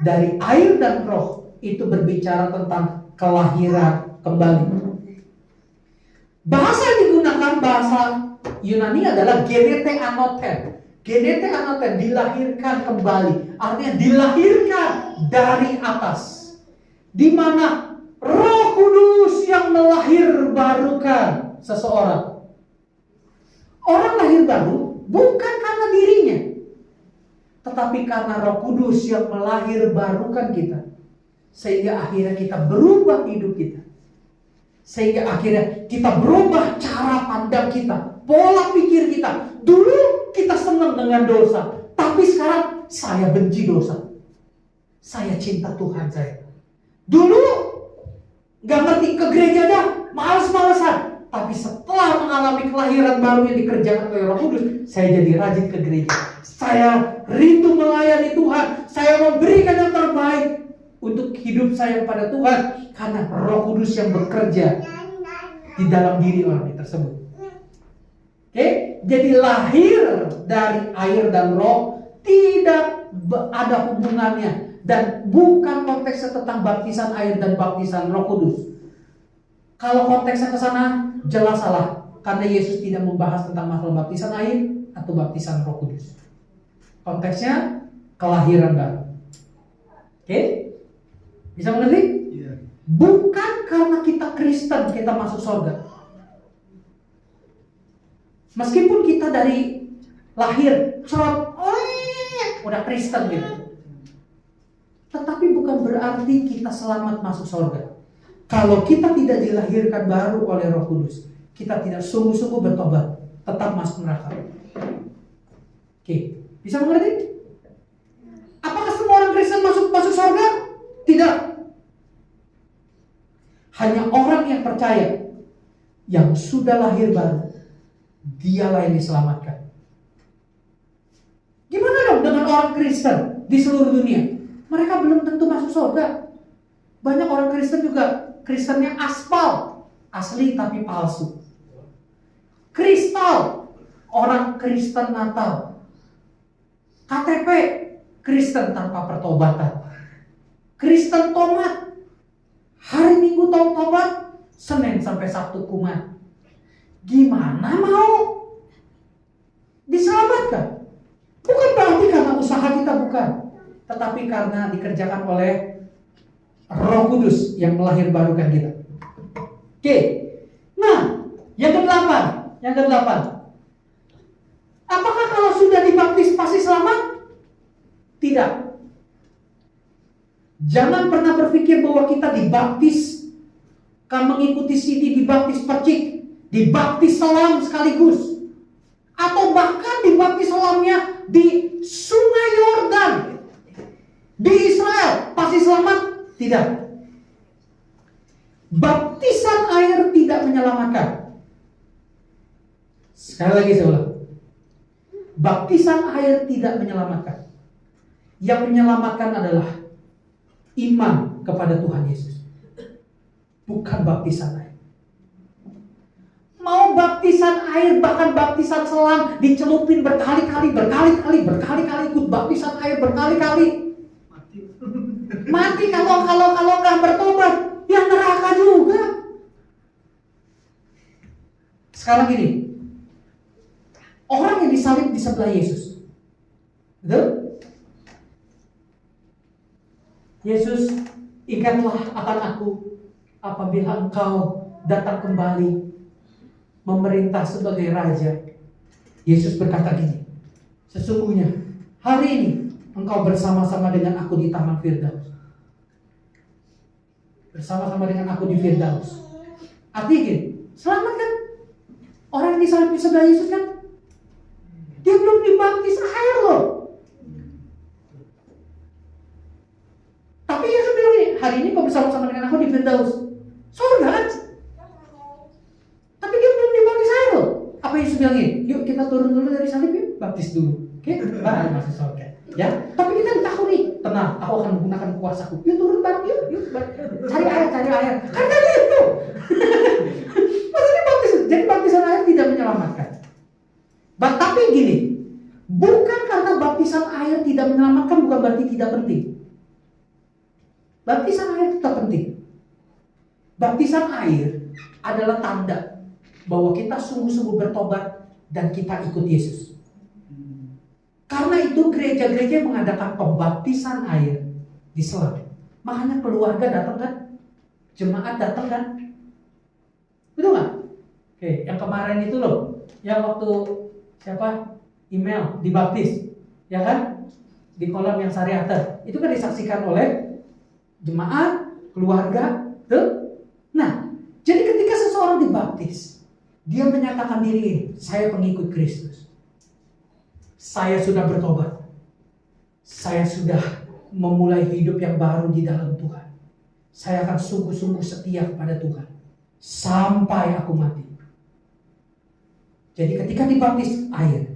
dari air dan roh itu berbicara tentang kelahiran kembali. Bahasa yang digunakan bahasa Yunani adalah genete anoten. Genete anoten, dilahirkan kembali. Artinya dilahirkan dari atas. Di mana Roh Kudus yang melahirbarukan seseorang. Orang lahir baru bukan karena dirinya, tetapi karena Roh Kudus yang melahirbarukan kita. Sehingga akhirnya kita berubah hidup kita. Sehingga akhirnya kita berubah cara pandang kita, pola pikir kita. Dulu kita senang dengan dosa, tapi sekarang saya benci dosa. Saya cinta Tuhan saya. Dulu gak ngerti ke gereja dah, males-malesan. Tapi setelah mengalami kelahiran baru yang dikerjakan oleh Roh Kudus, saya jadi rajin ke gereja. Saya rindu melayani Tuhan. Saya memberikan yang terbaik untuk hidup saya kepada Tuhan, karena Roh Kudus yang bekerja di dalam diri orang tersebut. Oke? Jadi lahir dari air dan roh tidak ada hubungannya. Dan bukan konteksnya tentang baptisan air dan baptisan Roh Kudus. Kalau konteksnya ke sana jelas salah, karena Yesus tidak membahas tentang masalah baptisan air atau baptisan Roh Kudus. Konteksnya kelahiran baru. Oke? Bisa mengerti? Yeah. Bukan karena kita Kristen kita masuk surga. Meskipun kita dari lahir udah Kristen gitu. Tetapi bukan berarti kita selamat masuk surga. Kalau kita tidak dilahirkan baru oleh Roh Kudus, kita tidak sungguh-sungguh bertobat, tetap masuk neraka. Oke, bisa mengerti? Apakah semua orang Kristen masuk surga? Tidak. Hanya orang yang percaya, yang sudah lahir baru, dialah yang diselamatkan. Gimana dong dengan orang Kristen di seluruh dunia? Mereka belum tentu masuk surga. Banyak orang Kristen juga Kristennya aspal, asli tapi palsu. Kristal, orang Kristen Natal. KTP, Kristen tanpa pertobatan. Kristen tomat, hari Minggu tobat, Senin sampai Sabtu kumat. Gimana mau diselamatkan? Bukan berarti karena usaha kita, bukan. Tetapi karena dikerjakan oleh Roh Kudus yang melahirbarukan kita. Oke. Nah, yang ke-8. Apakah kalau sudah dibaptis pasti selamat? Tidak. Jangan pernah berpikir bahwa kita dibaptis kan mengikuti CD, dibaptis percik, dibaptis selam sekaligus, atau bahkan dibaptis selamnya di Sungai Yordan di Israel pasti selamat? Tidak. Baptisan air tidak menyelamatkan. Sekali lagi saya ulang. Baptisan air tidak menyelamatkan. Yang menyelamatkan adalah iman kepada Tuhan Yesus. Bukan baptisan air. Mau baptisan air, bahkan baptisan selam, dicelupin berkali-kali ikut baptisan air berkali-kali. Mati kalau nggak bertobat, ya neraka juga. Sekarang gini, orang yang disalib di sebelah Yesus, betul? Yesus, ingatlah akan aku apabila engkau datang kembali memerintah sebagai raja. Yesus berkata gini, sesungguhnya hari ini engkau bersama-sama dengan aku di Taman Firdaus. Bersama-sama dengan aku di Firdaus. Artinya gini, selamat kan? Orang yang disalib di sebelah Yesus kan? Dia belum dibaptis air loh. Tapi Yesus bilang ini, hari ini kau bersama-sama dengan aku di Firdaus. Surga kan? Tapi dia belum dibaptis air loh. Apa Yesus bilang ini? Yuk kita turun dulu dari salib yuk, baptis dulu. Oke? baru masuk surga. Ya, tapi kita tahu nih, tenang, aku akan menggunakan kuasaku. Yuk turun bareng, yuk cari air. Karena itu. Maksudnya jadi baptisan air tidak menyelamatkan. Tapi gini, bukan karena baptisan air tidak menyelamatkan bukan berarti tidak penting. Baptisan air tetap penting. Baptisan air adalah tanda bahwa kita sungguh-sungguh bertobat dan kita ikut Yesus. Karena itu gereja-gereja mengadakan pembaptisan air di Selang. Makanya keluarga datang kan? Jemaat datang kan? Betul nggak? Oke, yang kemarin itu loh, yang waktu siapa? Email dibaptis, ya kan? Di kolam yang Sariater. Itu kan disaksikan oleh jemaat, keluarga, tuh. Nah, jadi ketika seseorang dibaptis, dia menyatakan diri, saya pengikut Kristus. Saya sudah bertobat. Saya sudah memulai hidup yang baru di dalam Tuhan. Saya akan sungguh-sungguh setia kepada Tuhan sampai aku mati. Jadi ketika dibaptis air,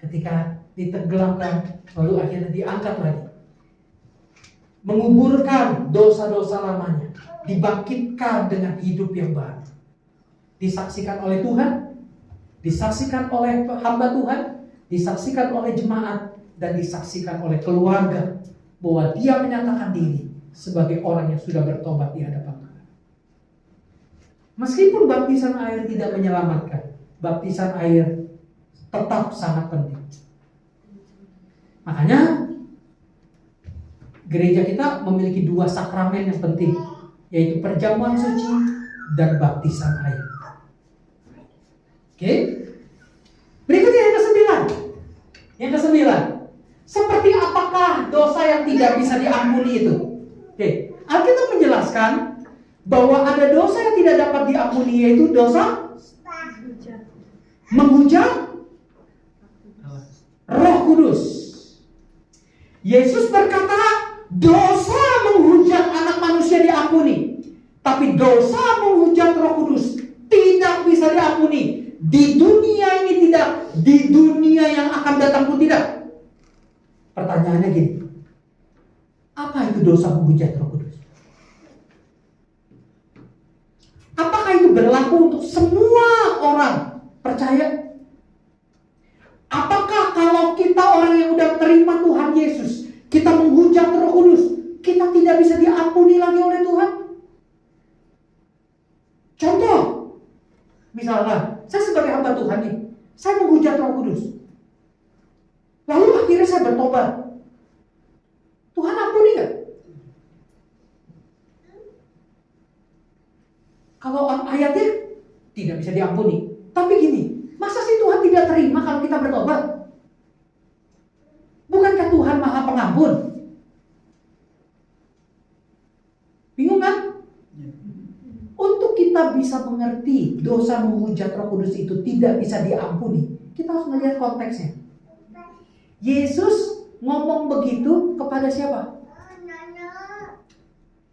ketika ditenggelamkan, lalu akhirnya diangkat lagi, menguburkan dosa-dosa lamanya, dibangkitkan dengan hidup yang baru. Disaksikan oleh Tuhan, disaksikan oleh hamba Tuhan, disaksikan oleh jemaat, dan disaksikan oleh keluarga bahwa dia menyatakan diri sebagai orang yang sudah bertobat di hadapan Tuhan. Meskipun baptisan air tidak menyelamatkan, baptisan air tetap sangat penting. Makanya gereja kita memiliki dua sakramen yang penting, yaitu perjamuan suci dan baptisan air. Oke? Berikutnya yang ke-9. Yang ke-9, seperti apakah dosa yang tidak bisa diampuni itu? Oke, Alkitab menjelaskan bahwa ada dosa yang tidak dapat diampuni, yaitu dosa menghujat Roh Kudus. Yesus berkata, dosa menghujat anak manusia diampuni, tapi dosa menghujat Roh Kudus tidak bisa diampuni. Di dunia ini tidak, di dunia yang akan datang pun tidak. Pertanyaannya gini, apa itu dosa menghujat Roh Kudus? Apakah itu berlaku untuk semua orang percaya? Apakah kalau kita orang yang udah terima Tuhan Yesus, kita menghujat Roh Kudus, kita tidak bisa diampuni lagi oleh Tuhan? Contoh, misalnya, saya sebagai hamba Tuhan nih, saya menghujat Roh Kudus. Lalu akhirnya saya bertobat. Tuhan ampuni gak? Kalau ayatnya tidak bisa diampuni. Tapi gini, masa sih Tuhan tidak terima kalau kita bertobat? Bukankah Tuhan Maha Pengampun? Bingung kan? Untuk kita bisa mengerti dosa menghujat Roh Kudus itu tidak bisa diampuni, kita harus melihat konteksnya. Yesus ngomong begitu kepada siapa?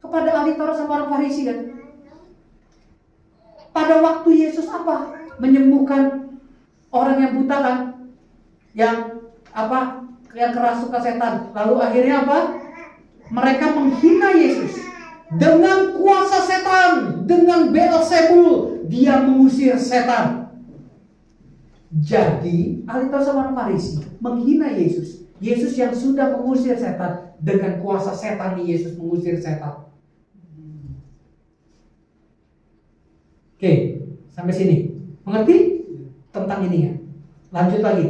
Kepada ahli Taurat sama orang Farisi kan? Pada waktu Yesus apa? Menyembuhkan orang yang buta kan? Yang apa? Yang kerasukan setan. Lalu akhirnya apa? Mereka menghina Yesus. Dengan kuasa setan, dengan Beelzebul, dia mengusir setan. Jadi, ahli Taurat sama orang Farisi menghina Yesus. Yesus yang sudah mengusir setan, dengan kuasa setan Yesus mengusir setan. Oke, sampai sini. Mengerti tentang ini ya? Lanjut lagi.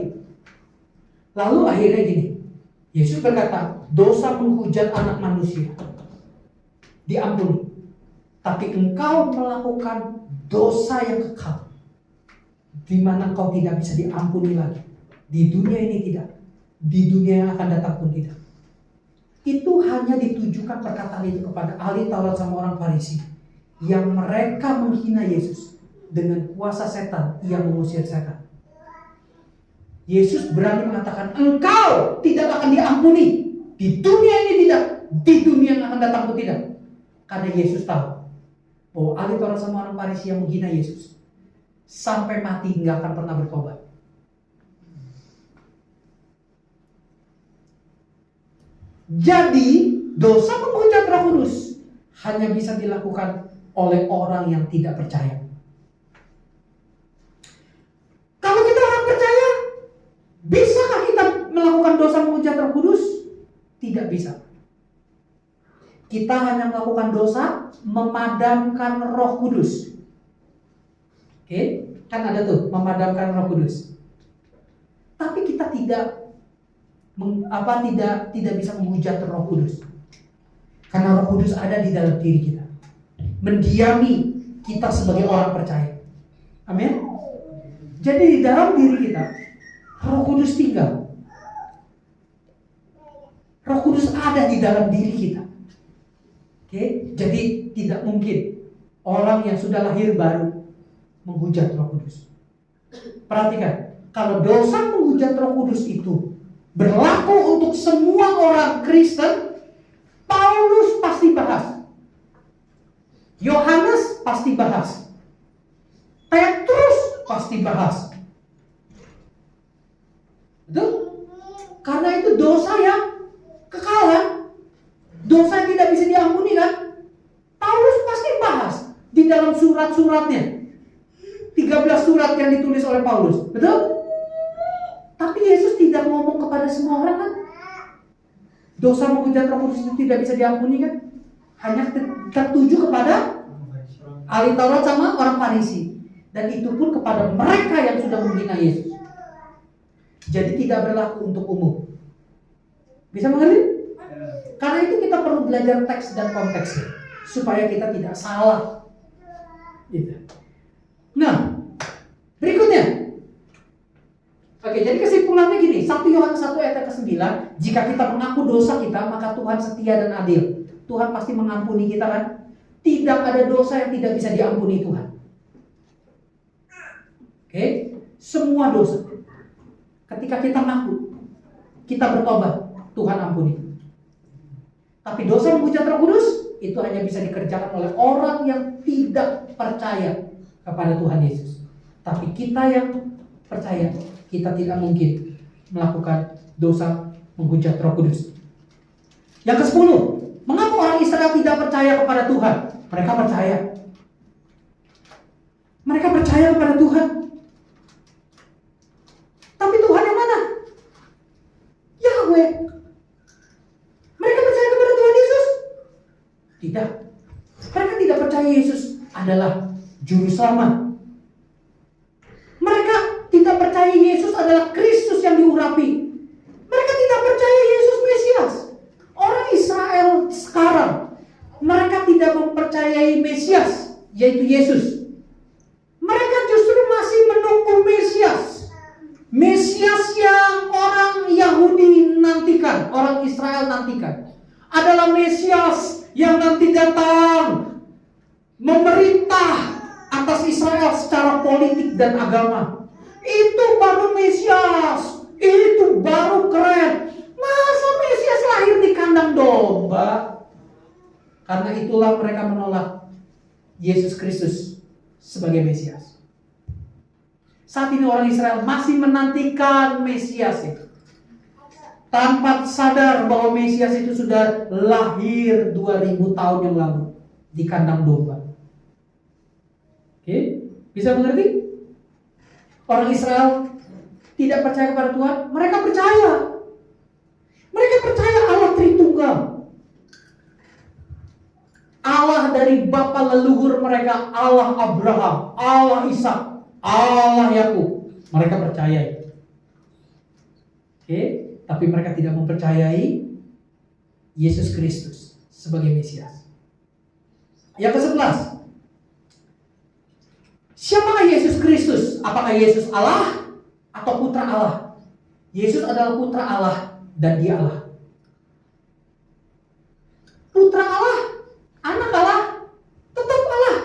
Lalu akhirnya gini. Yesus berkata, dosa menghujat anak manusia diampuni, tapi engkau melakukan dosa yang kekal, di mana engkau tidak bisa diampuni lagi. Di dunia ini tidak, di dunia yang akan datang pun tidak. Itu hanya ditujukan perkataan itu kepada ahli Taurat sama orang Farisi, yang mereka menghina Yesus. Dengan kuasa setan, ia mengusir setan. Yesus berani mengatakan, engkau tidak akan diampuni. Di dunia ini tidak, di dunia yang akan datang pun tidak. Karena Yesus tahu bahwa ahli Taurat sama orang Farisi yang menghina Yesus sampai mati nggak akan pernah bertobat. Jadi dosa menghujat Roh Kudus hanya bisa dilakukan oleh orang yang tidak percaya. Kalau kita orang percaya, bisakah kita melakukan dosa menghujat Roh Kudus? Tidak bisa. Kita hanya melakukan dosa memadamkan Roh Kudus. Oke, kan ada tuh memadamkan Roh Kudus. Tapi kita tidak bisa menghujat Roh Kudus. Karena Roh Kudus ada di dalam diri kita, mendiami kita sebagai orang percaya. Amin. Jadi di dalam diri kita Roh Kudus tinggal. Roh Kudus ada di dalam diri kita. Oke, jadi tidak mungkin orang yang sudah lahir baru menghujat Roh Kudus. Perhatikan, kalau dosa menghujat Roh Kudus itu berlaku untuk semua orang Kristen, Paulus pasti bahas, Yohanes pasti bahas, Petrus pasti bahas. Betul? Karena itu dosa yang kekal kan? Dosa yang tidak bisa diampuni kan? Paulus pasti bahas di dalam surat-suratnya. 13 surat yang ditulis oleh Paulus. Betul? Tapi Yesus tidak ngomong kepada semua orang kan? Dosa menghujat Roh Kudus itu tidak bisa diampuni kan? Hanya tertuju kepada ahli Taurat sama orang Farisi. Dan itu pun kepada mereka yang sudah menghina Yesus. Jadi tidak berlaku untuk umum. Bisa mengerti? Karena itu kita perlu belajar teks dan konteksnya supaya kita tidak salah. Gitu. Nah, berikutnya. Oke, jadi kesimpulannya gini, 1 Yohanes 1 ayat ke-9, jika kita mengaku dosa kita, maka Tuhan setia dan adil. Tuhan pasti mengampuni kita kan? Tidak ada dosa yang tidak bisa diampuni Tuhan. Oke, semua dosa. Ketika kita mengaku, kita bertobat, Tuhan ampuni. Tapi dosa menghujat Roh Kudus itu hanya bisa dikerjakan oleh orang yang tidak percaya kepada Tuhan Yesus. Tapi kita yang percaya, kita tidak mungkin melakukan dosa menghujat Roh Kudus. Yang ke-10, mengapa orang Israel tidak percaya kepada Tuhan? Mereka percaya. Mereka percaya kepada Tuhan. Tapi Tuhan yang mana? Yahweh. Mereka percaya kepada Tuhan Yesus? Tidak. Mereka tidak percaya Yesus adalah juru selamat. Mereka tidak percaya Yesus adalah Kristus yang diurapi. Mereka tidak percaya Yesus Mesias. Orang Israel sekarang, mereka tidak mempercayai Mesias, yaitu Yesus. Mereka justru masih menunggu Mesias. Mesias yang orang Yahudi nantikan, orang Israel nantikan, adalah Mesias yang nanti datang memerintah atas Israel secara politik dan agama. Itu baru Mesias, itu baru keren. Masa Mesias lahir di kandang domba? Karena itulah mereka menolak Yesus Kristus sebagai Mesias. Saat ini orang Israel masih menantikan Mesias itu, tanpa sadar bahwa Mesias itu sudah lahir 2000 tahun yang lalu di kandang domba. Oke, bisa mengerti? Orang Israel tidak percaya kepada Tuhan, mereka percaya. Mereka percaya Allah Tritunggal. Allah dari bapa leluhur mereka, Allah Abraham, Allah Ishak, Allah Yakub. Mereka percaya. Oke, tapi mereka tidak mempercayai Yesus Kristus sebagai Mesias. Yang ke-11, siapakah Yesus Kristus? Apakah Yesus Allah atau putra Allah? Yesus adalah putra Allah dan Dia Allah. Putra Allah, anak Allah, tetap Allah.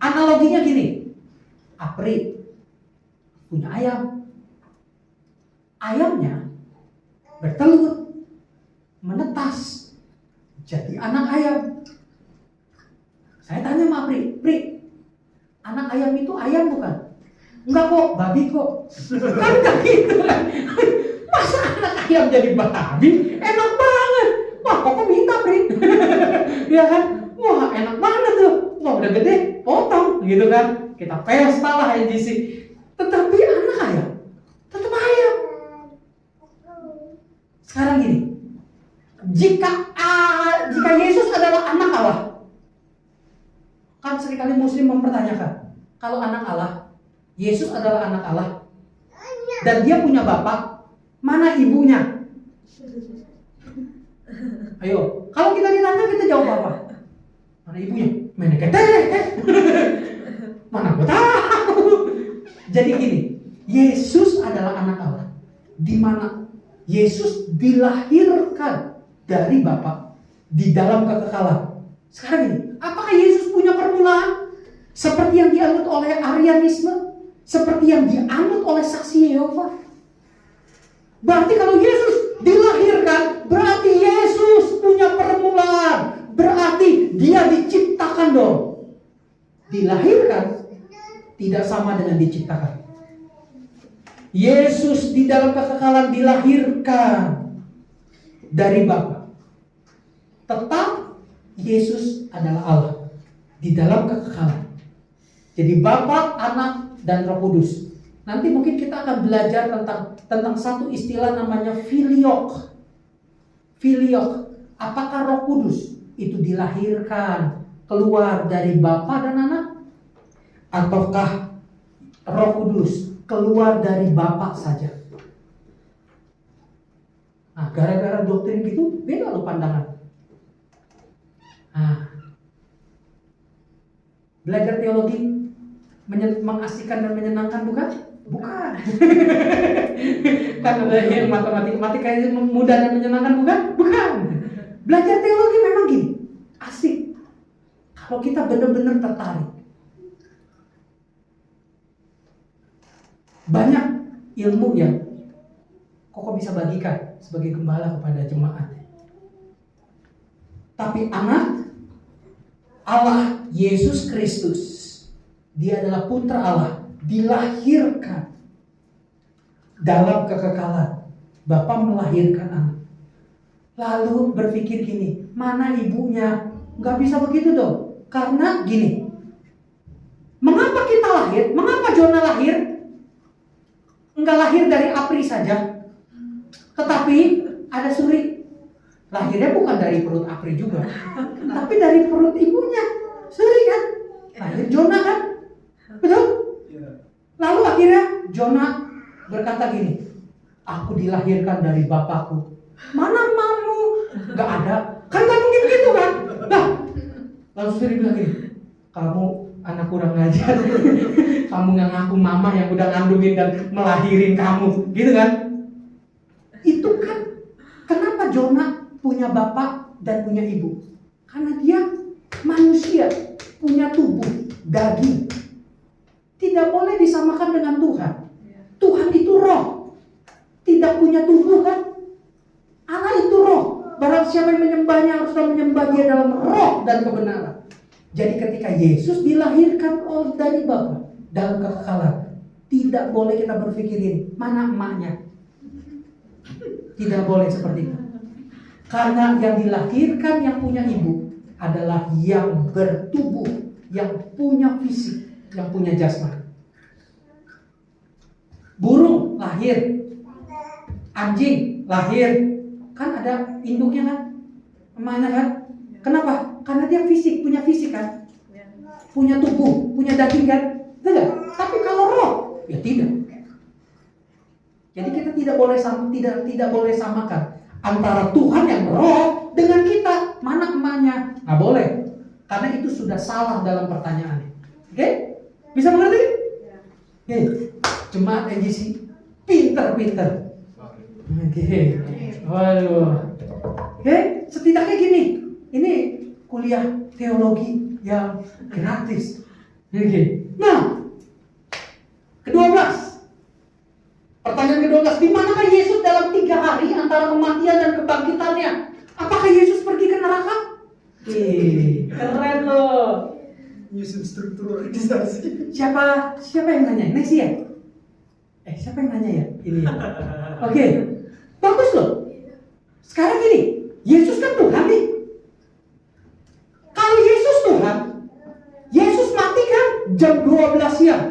Analoginya gini, Apri punya ayam. Ayamnya bertelur, menetas, jadi anak ayam. Saya tanya sama Pri, anak ayam itu ayam bukan? Enggak kok, babi kok. Kan enggak gitu kan. Masa anak ayam jadi babi? Enak banget. Wah, kok minta, Pri? Ya kan? Wah, enak banget tuh. Wah, udah gede, potong gitu kan. Kita pesta lah NGC. Tetapi anak ayam tetap ayam. Sekarang gini, jika Yesus adalah anak Allah, kan seringkali Muslim mempertanyakan, kalau anak Allah, Yesus adalah anak Allah, dan dia punya bapak, mana ibunya? Ayo, kalau kita ditanya kita jawab apa? Mana ibunya? Mana gede? Mana aku tahu? Jadi gini, Yesus adalah anak Allah, di mana Yesus dilahirkan dari Bapa di dalam kekekalan. Sekarang ini, apakah Yesus punya permulaan seperti yang dianut oleh Arianisme, seperti yang dianut oleh saksi Yehova? Berarti kalau Yesus dilahirkan, berarti Yesus punya permulaan. Berarti dia diciptakan dong. Dilahirkan tidak sama dengan diciptakan. Yesus di dalam kekekalan dilahirkan dari Bapa. Tetap Yesus adalah Allah di dalam kekekalan. Jadi Bapa, Anak, dan Roh Kudus. Nanti mungkin kita akan belajar tentang satu istilah namanya filiok. Filiok. Apakah Roh Kudus itu dilahirkan keluar dari Bapa dan Anak? Ataukah Roh Kudus keluar dari Bapa saja? Nah, gara-gara doktrin gitu, beda loh pandangan. Nah, belajar teologi mengasihkan dan menyenangkan bukan? Bukan. Kan ada yang matematika itu mudah dan menyenangkan bukan? Bukan. Belajar teologi memang gini, asik. Kalau kita benar-benar tertarik. Banyak ilmu yang Koko bisa bagikan sebagai gembala kepada jemaat. Tapi anak Allah Yesus Kristus, dia adalah putra Allah, dilahirkan dalam kekekalan. Bapa melahirkan anak. Lalu berpikir gini, mana ibunya? Gak bisa begitu dong. Karena gini, mengapa kita lahir? Mengapa Jona lahir? Enggak lahir dari Apri saja, tetapi ada Suri. Lahirnya bukan dari perut Apri juga, tapi dari perut ibunya. Suri kan? Lahir Jona kan? Betul? Lalu akhirnya Jona berkata gini, aku dilahirkan dari bapakku. Mana mamu? Gak ada. Kan gak mungkin gitu kan? Nah, lalu Suri bilang gini, kamu anak kurang ngajar. Kamu gak ngaku mama yang udah ngandungin dan melahirin kamu. Gitu kan? Itu kan kenapa Jona punya bapak dan punya ibu? Karena dia manusia, punya tubuh, daging. Tidak boleh disamakan dengan Tuhan. Tuhan itu roh, tidak punya tubuh kan? Allah itu roh. Barang siapa yang menyembahnya haruslah menyembah dia dalam roh dan kebenaran. Jadi ketika Yesus dilahirkan dari Bapa dalam kekekalan, tidak boleh kita berpikir ini, mana emaknya? Tidak boleh seperti itu. Karena yang dilahirkan yang punya ibu adalah yang bertubuh, yang punya fisik, yang punya jasmani. Burung lahir, anjing lahir, kan ada induknya kan, emaknya kan. Kenapa? Karena dia fisik, punya fisik kan, punya tubuh, punya daging kan, tidak. Tapi kalau roh, ya tidak. Jadi kita tidak boleh samakan antara Tuhan yang roh dengan kita. Mana emaknya? Nggak boleh, karena itu sudah salah dalam pertanyaannya. Oke? Bisa mengerti? Oke. Jemaat NGC pinter-pinter. Oke. Waduh. Oke, setidaknya gini. Ini kuliah teologi yang gratis. Oke. Nah, ke-12. Pertanyaan ke-12, di manakah Yesus dalam 3 hari antara kematian dan kebangkitannya? Apakah Yesus pergi ke neraka? Keren loh. Nyusun struktur organisasi. Siapa yang nanya? Nexi ya? Siapa yang nanya ya? Ini ya. Oke. Bagus loh. Sekarang gini, Yesus kan Tuhan nih. Kalau Yesus Tuhan, Yesus mati kan jam 12 siang.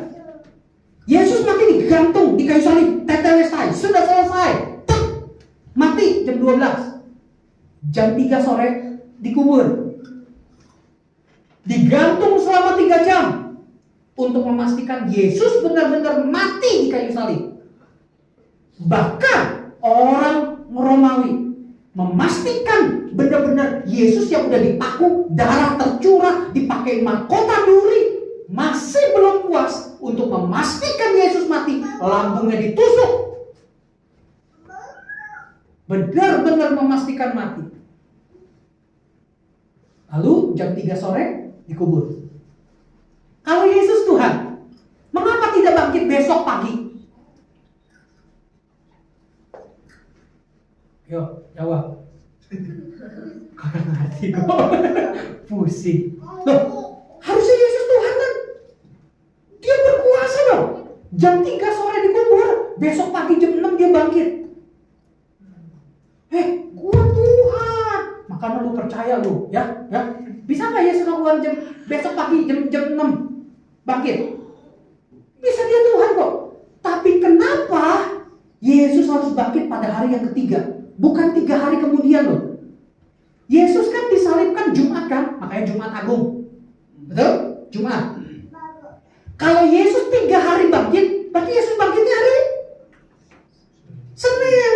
Yesus mati digantung di kayu salib, tetelestai, sudah selesai. Tuk, mati jam 12. Jam 3 sore dikubur. Digantung selama 3 jam untuk memastikan Yesus benar-benar mati di kayu salib. Bahkan orang Romawi memastikan benar-benar Yesus yang udah dipaku, darah tercurah, dipakai mahkota duri, masih belum puas untuk memastikan Yesus mati, lambungnya ditusuk. Benar-benar memastikan mati. Lalu jam 3 sore dikubur. Kalau Yesus Tuhan, mengapa tidak bangkit besok pagi? Yo, jawab. Kakak ngerti kok. Pusing. Loh, harusnya Yesus Tuhan kan? Dia berkuasa dong. Jam 3 sore dikubur, besok pagi jam 6 dia bangkit. Gua Tuhan. Makanya lu percaya lu, ya? Bisa nggak Yesus lakukan besok pagi jam 6 bangkit? Bisa, dia Tuhan kok. Tapi kenapa Yesus harus bangkit pada hari yang ketiga? Bukan 3 hari kemudian loh. Yesus kan disalibkan Jumat kan? Makanya Jumat Agung. Betul? Jumat. Kalau Yesus 3 hari bangkit, berarti Yesus bangkitnya hari Senin.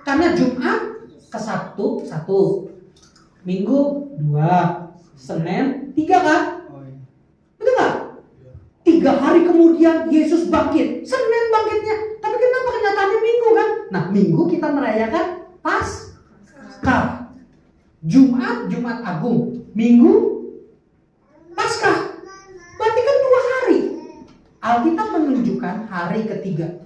Karena Jumat ke Sabtu 1, Minggu 2, Senin 3 kan? Betul nggak? 3 hari kemudian Yesus bangkit. Senin bangkitnya. Tapi kenapa kenyataannya Minggu kan? Nah, Minggu kita merayakan Paskah. Jumat Agung. Minggu Paskah. Berarti kan 2 hari. Alkitab menunjukkan hari ketiga.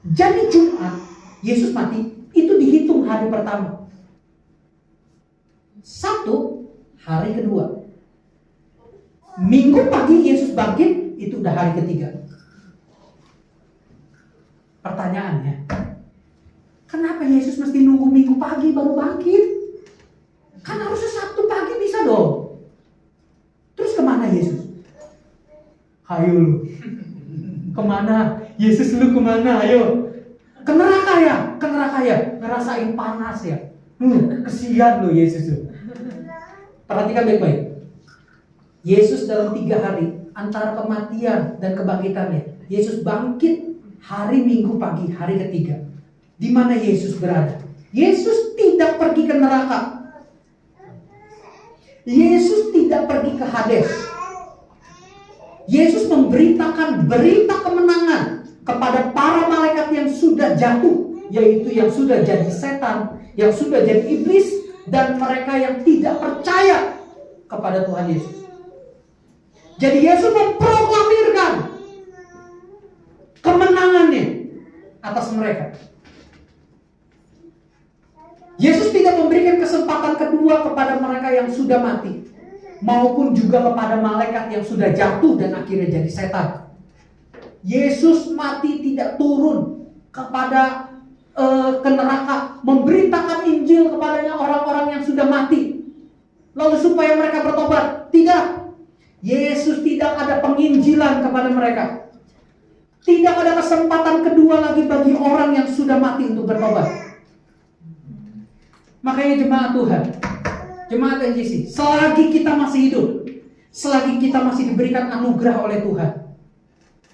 Jadi Jumat Yesus mati itu dihitung hari pertama. Sabtu hari kedua. Minggu pagi Yesus bangkit itu udah hari ketiga. Pertanyaannya, kenapa Yesus mesti nunggu Minggu pagi baru bangkit? Kan harusnya Sabtu pagi bisa dong. Terus kemana Yesus? Ayo lu. Kemana? Yesus lu kemana? Ayo. Ke neraka ya? Ke neraka ya? Ngerasain panas ya? Kesian lu Yesus lu. Perhatikan baik-baik. Yesus dalam 3 hari antara kematian dan kebangkitannya, Yesus bangkit hari Minggu pagi, hari ketiga. Di mana Yesus berada? Yesus tidak pergi ke neraka. Yesus tidak pergi ke Hades. Yesus memberitakan berita kemenangan kepada para malaikat yang sudah jatuh, yaitu yang sudah jadi setan, yang sudah jadi iblis, dan mereka yang tidak percaya kepada Tuhan Yesus. Jadi Yesus memproklamirkan kemenangannya atas mereka. Yesus tidak memberikan kesempatan kedua kepada mereka yang sudah mati, maupun juga kepada malaikat yang sudah jatuh dan akhirnya jadi setan. Yesus mati tidak turun kepada ke neraka memberitakan Injil kepadanya orang-orang yang sudah mati, lalu supaya mereka bertobat. Tidak. Yesus tidak ada penginjilan kepada mereka. Tidak ada kesempatan kedua lagi bagi orang yang sudah mati untuk bertobat. Makanya jemaat Tuhan, jemaat NGC, selagi kita masih hidup, selagi kita masih diberikan anugerah oleh Tuhan,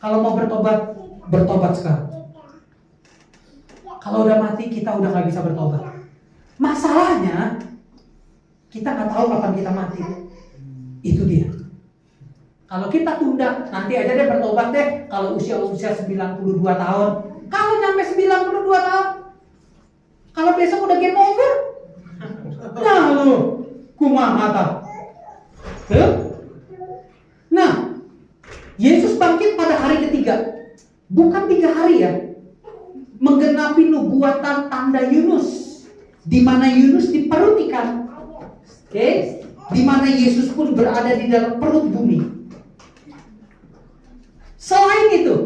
kalau mau bertobat, bertobat sekarang. Kalau udah mati, kita udah gak bisa bertobat. Masalahnya, kita gak tahu kapan kita mati. Itu dia. Kalau kita tunda, nanti aja deh bertobat deh. Kalau usia 92 tahun. Kalau nyampe 92 tahun, kalau besok udah game over, nah lu, kumaha ta? Nah, Yesus bangkit pada hari ketiga. Bukan 3 hari ya. Menggenapi nubuatan tanda Yunus, di mana Yunus diperut ikan. Oke? Di mana Yesus pun berada di dalam perut bumi. Selain itu,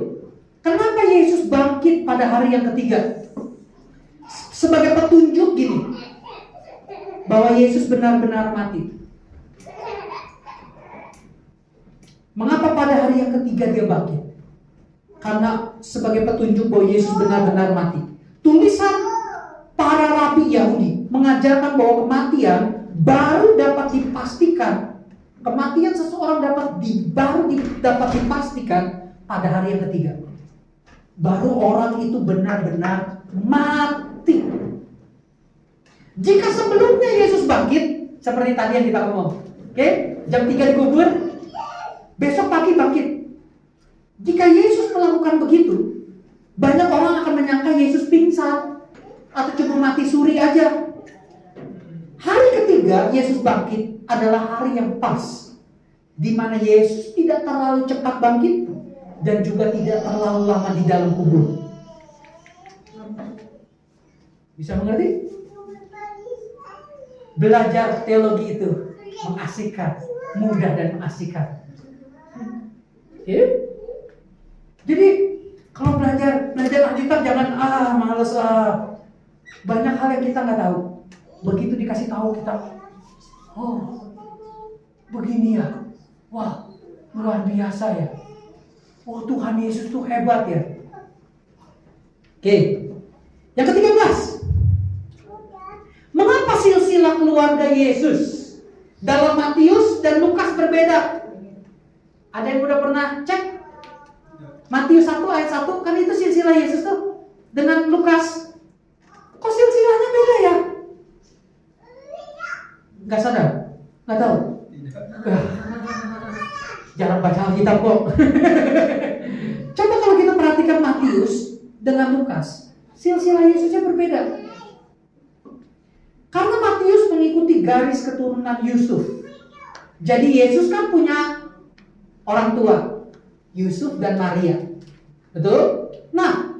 kenapa Yesus bangkit pada hari yang ketiga? sebagai petunjuk gini, bahwa Yesus benar-benar mati. Mengapa pada hari yang ketiga dia bangkit? Karena sebagai petunjuk bahwa Yesus benar-benar mati. Tulisan para rabi Yahudi mengajarkan bahwa kematian baru dapat dipastikan. Kematian seseorang baru dapat dipastikan pada hari yang ketiga. Baru orang itu benar-benar mati. Jika sebelumnya Yesus bangkit, seperti tadi yang kita ngomong, oke, jam 3 dikubur, besok pagi bangkit. Jika Yesus melakukan begitu, banyak orang akan menyangka Yesus pingsan atau cuma mati suri aja. Hari ketiga Yesus bangkit adalah hari yang pas, di mana Yesus tidak terlalu cepat bangkit dan juga tidak terlalu lama di dalam kubur. Bisa mengerti? Belajar teologi itu mengasihkan, mudah dan mengasihkan. Ya? Jadi kalau belajar Alkitab jangan males banyak hal yang kita nggak tahu. Begitu dikasih tahu kita, oh begini ya, wah luar biasa ya, oh Tuhan Yesus tuh hebat ya. Oke, yang ke-13, mengapa silsilah keluarga Yesus dalam Matius dan Lukas berbeda? Ada yang udah pernah cek? Matius 1 ayat 1 kan itu silsilah Yesus tuh, dengan Lukas. Kok silsilahnya beda ya? Gak sadar? Gak tahu? Jarang baca Alkitab kok. Coba kalau kita perhatikan Matius dengan Lukas, silsilah Yesusnya berbeda. Karena Matius mengikuti garis keturunan Yusuf. Jadi Yesus kan punya orang tua, Yusuf dan Maria. Betul? Nah,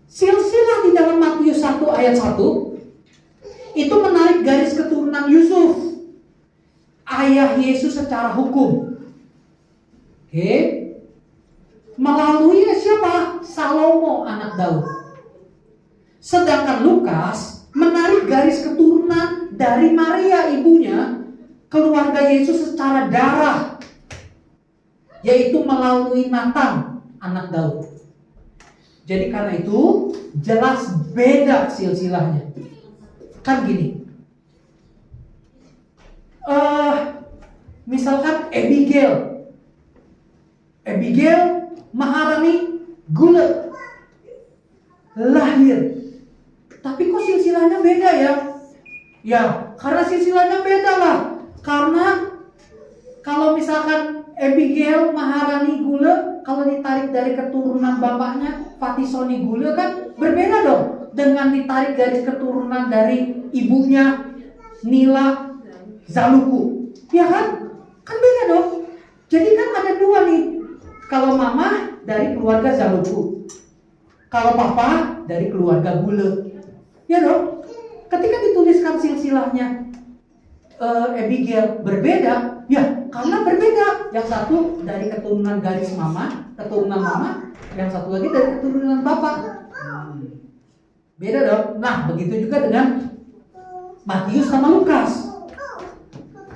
silsilah di dalam Matius 1 ayat 1 itu menarik garis keturunan Yusuf, ayah Yesus secara hukum. Oke. Melalui siapa? Salomo anak Daud. Sedangkan Lukas menarik garis keturunan dari Maria ibunya, keluarga Yesus secara darah, yaitu melalui Natan anak Daud. Jadi karena itu jelas beda silsilahnya. Kan gini, misalkan Abigail Maharani Gule lahir, tapi kok silsilahnya beda ya? Ya, karena silsilahnya beda lah. Karena kalau misalkan Abigail Maharani Gule, kalau ditarik dari keturunan bapaknya Fatisoni Gule kan berbeda dong dengan ditarik garis keturunan dari ibunya Nila Zaluku. Ya kan? Kan beda dong. Jadi kan ada dua nih. Kalau mama dari keluarga Zaluku, kalau papa dari keluarga Gule. Ya dong. Ketika dituliskan silsilahnya Abigail berbeda, ya karena berbeda. Yang satu dari keturunan garis keturunan mama, yang satu lagi dari keturunan bapak. Beda dong. Nah, begitu juga dengan Matius sama Lukas.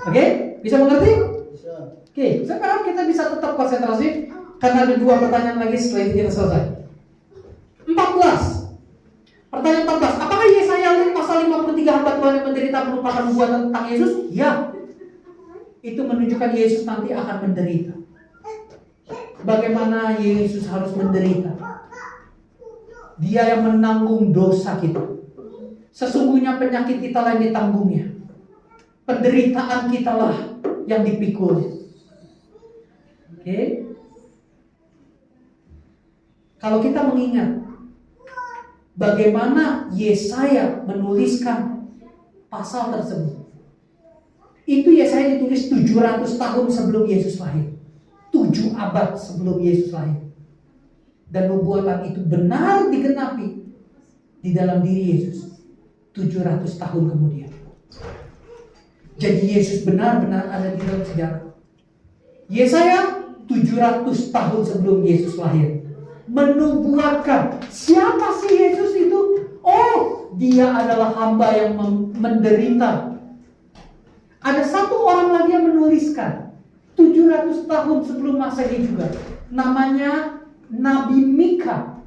Oke? Bisa mengerti? Bisa. Oke, sekarang kita bisa tetap konsentrasi karena ada 2 pertanyaan lagi setelah itu kita selesai. 14. Pertanyaan 14. Apakah Yesaya pasal 53 hamba Tuhan yang menderita merupakan buatan tentang Yesus? Ya. Itu menunjukkan Yesus nanti akan menderita. Bagaimana Yesus harus menderita? Dia yang menanggung dosa kita. Sesungguhnya penyakit kita lah yang ditanggungnya. Penderitaan kita lah yang dipikulnya. Oke? Kalau kita mengingat bagaimana Yesaya menuliskan pasal tersebut, itu Yesaya ditulis 700 tahun sebelum Yesus lahir. 7 abad sebelum Yesus lahir. Dan nubuatan itu benar digenapi di dalam diri Yesus 700 tahun kemudian. Jadi Yesus benar-benar ada di dalam sejarah. Yesaya 700 tahun sebelum Yesus lahir menubuatkan siapa sih Yesus itu? Oh, dia adalah hamba yang menderita. Ada satu orang lagi yang menuliskan 700 tahun sebelum Masehi juga. Namanya Nabi Mika.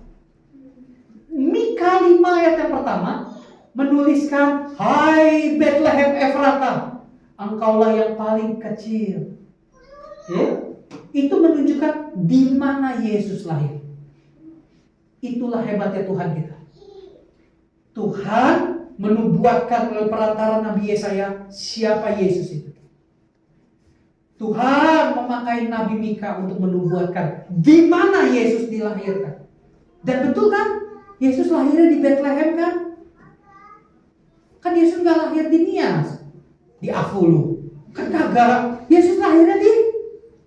Mika 5 ayat yang pertama menuliskan, "Hai Bethlehem Efrata, engkaulah yang paling kecil." Itu menunjukkan di mana Yesus lahir. Itulah hebatnya Tuhan kita. Tuhan menubuatkan melalui perantara Nabi Yesaya siapa Yesus itu. Tuhan memakai Nabi Mika untuk menubuatkan di mana Yesus dilahirkan. Dan betul kan? Yesus lahirnya di Bethlehem kan? Kan Yesus nggak lahir di Nias, di Afulu. Kan kagak. Yesus lahirnya di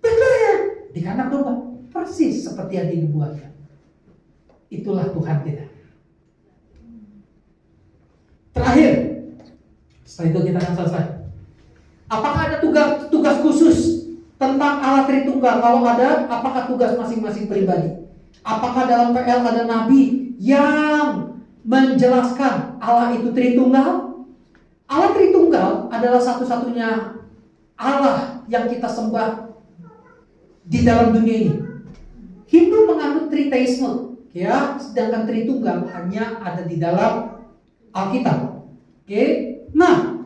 Bethlehem, di kandang domba. Persis seperti yang dinubuatkan. Itulah Tuhan kita. Terakhir, setelah itu kita akan selesai. Apakah ada tugas khusus tentang Allah Tritunggal? Kalau ada, apakah tugas masing-masing pribadi? Apakah dalam PL ada nabi yang menjelaskan Allah itu Tritunggal? Allah Tritunggal adalah satu-satunya Allah yang kita sembah di dalam dunia ini. Hindu menganut Triteisme, ya, sedangkan Tritunggal hanya ada di dalam Alkitab. Oke. Nah,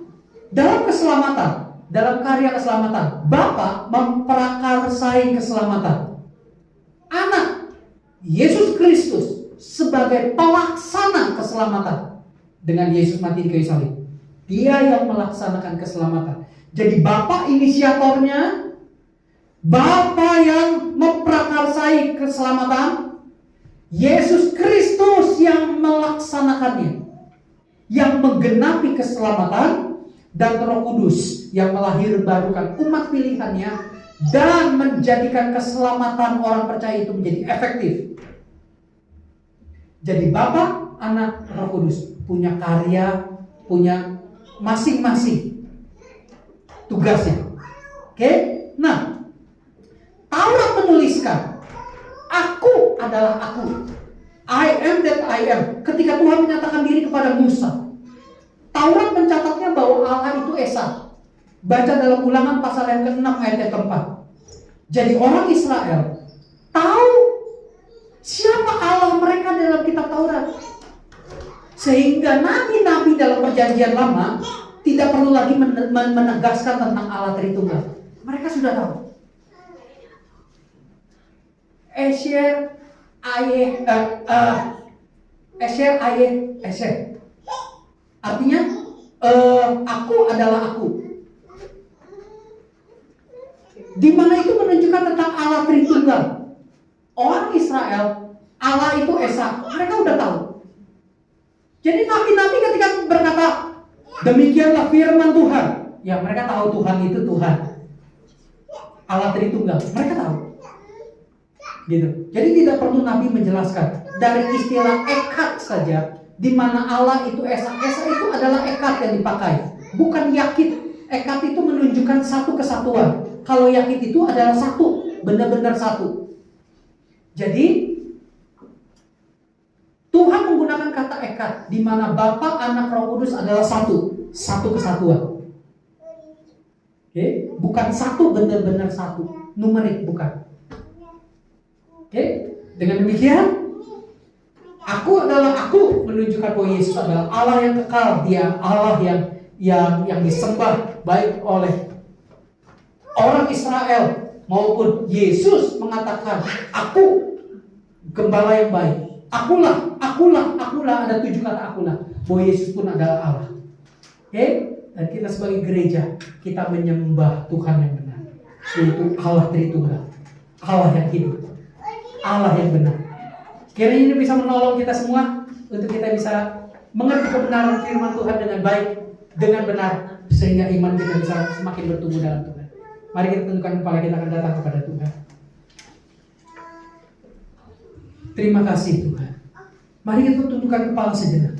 dalam keselamatan, dalam karya keselamatan, Bapa memprakarsai keselamatan. Anak Yesus Kristus sebagai pelaksana keselamatan dengan Yesus mati di kayu salib. Dia yang melaksanakan keselamatan. Jadi Bapa inisiatornya, Bapa yang memprakarsai keselamatan, Yesus Kristus yang melaksanakannya, yang menggenapi keselamatan, dan Roh Kudus yang melahirbarukan umat pilihannya dan menjadikan keselamatan orang percaya itu menjadi efektif. Jadi Bapa, Anak, Roh Kudus punya karya, punya masing-masing tugasnya. Oke? Nah, Taurat menuliskan, "Aku adalah Aku. I am that I am." Ketika Tuhan menyatakan diri kepada Musa, Taurat mencatatnya bahwa Allah itu Esa. Baca dalam Ulangan pasal yang ke-6 ayat yang ke-4. Jadi orang Israel tahu siapa Allah mereka dalam kitab Taurat. Sehingga nabi-nabi dalam perjanjian lama tidak perlu lagi menegaskan tentang Allah Tritunggal. Mereka sudah tahu. Esher Esher. Artinya, aku adalah aku. Di mana itu menunjukkan tentang Allah Tritunggal. Orang Israel, Allah itu Esa. Mereka udah tahu. Jadi nabi-nabi ketika berkata, "Demikianlah firman Tuhan." Ya, mereka tahu Tuhan itu Tuhan. Allah Tritunggal. Mereka tahu. Gitu. Jadi tidak perlu nabi menjelaskan. Dari istilah ekad saja, di mana Allah itu Esa. Esa itu adalah ekad yang dipakai, bukan yakid. Ekad itu menunjukkan satu kesatuan. Kalau yakid itu adalah satu, benar-benar satu. Jadi Tuhan menggunakan kata ekad, di mana Bapa, Anak, Roh Kudus adalah satu kesatuan. Oke, bukan satu benar-benar satu, numerik bukan. Oke, dengan demikian Aku adalah Aku menunjukkan bahwa Yesus adalah Allah yang kekal. Dia Allah yang disembah baik oleh orang Israel maupun Yesus mengatakan, "Aku gembala yang baik. Akulah. Ada 7 kata akulah. Bahwa Yesus pun adalah Allah. Oke? Dan kita sebagai gereja, kita menyembah Tuhan yang benar, yaitu Allah Tritunggal, Allah yang hidup, Allah yang benar. Kiranya ini bisa menolong kita semua untuk kita bisa mengerti kebenaran firman Tuhan dengan baik, dengan benar, sehingga iman kita bisa semakin bertumbuh dalam Tuhan. Mari kita tundukkan kepala kita akan datang kepada Tuhan. Terima kasih Tuhan. Mari kita tundukkan kepala sejenak.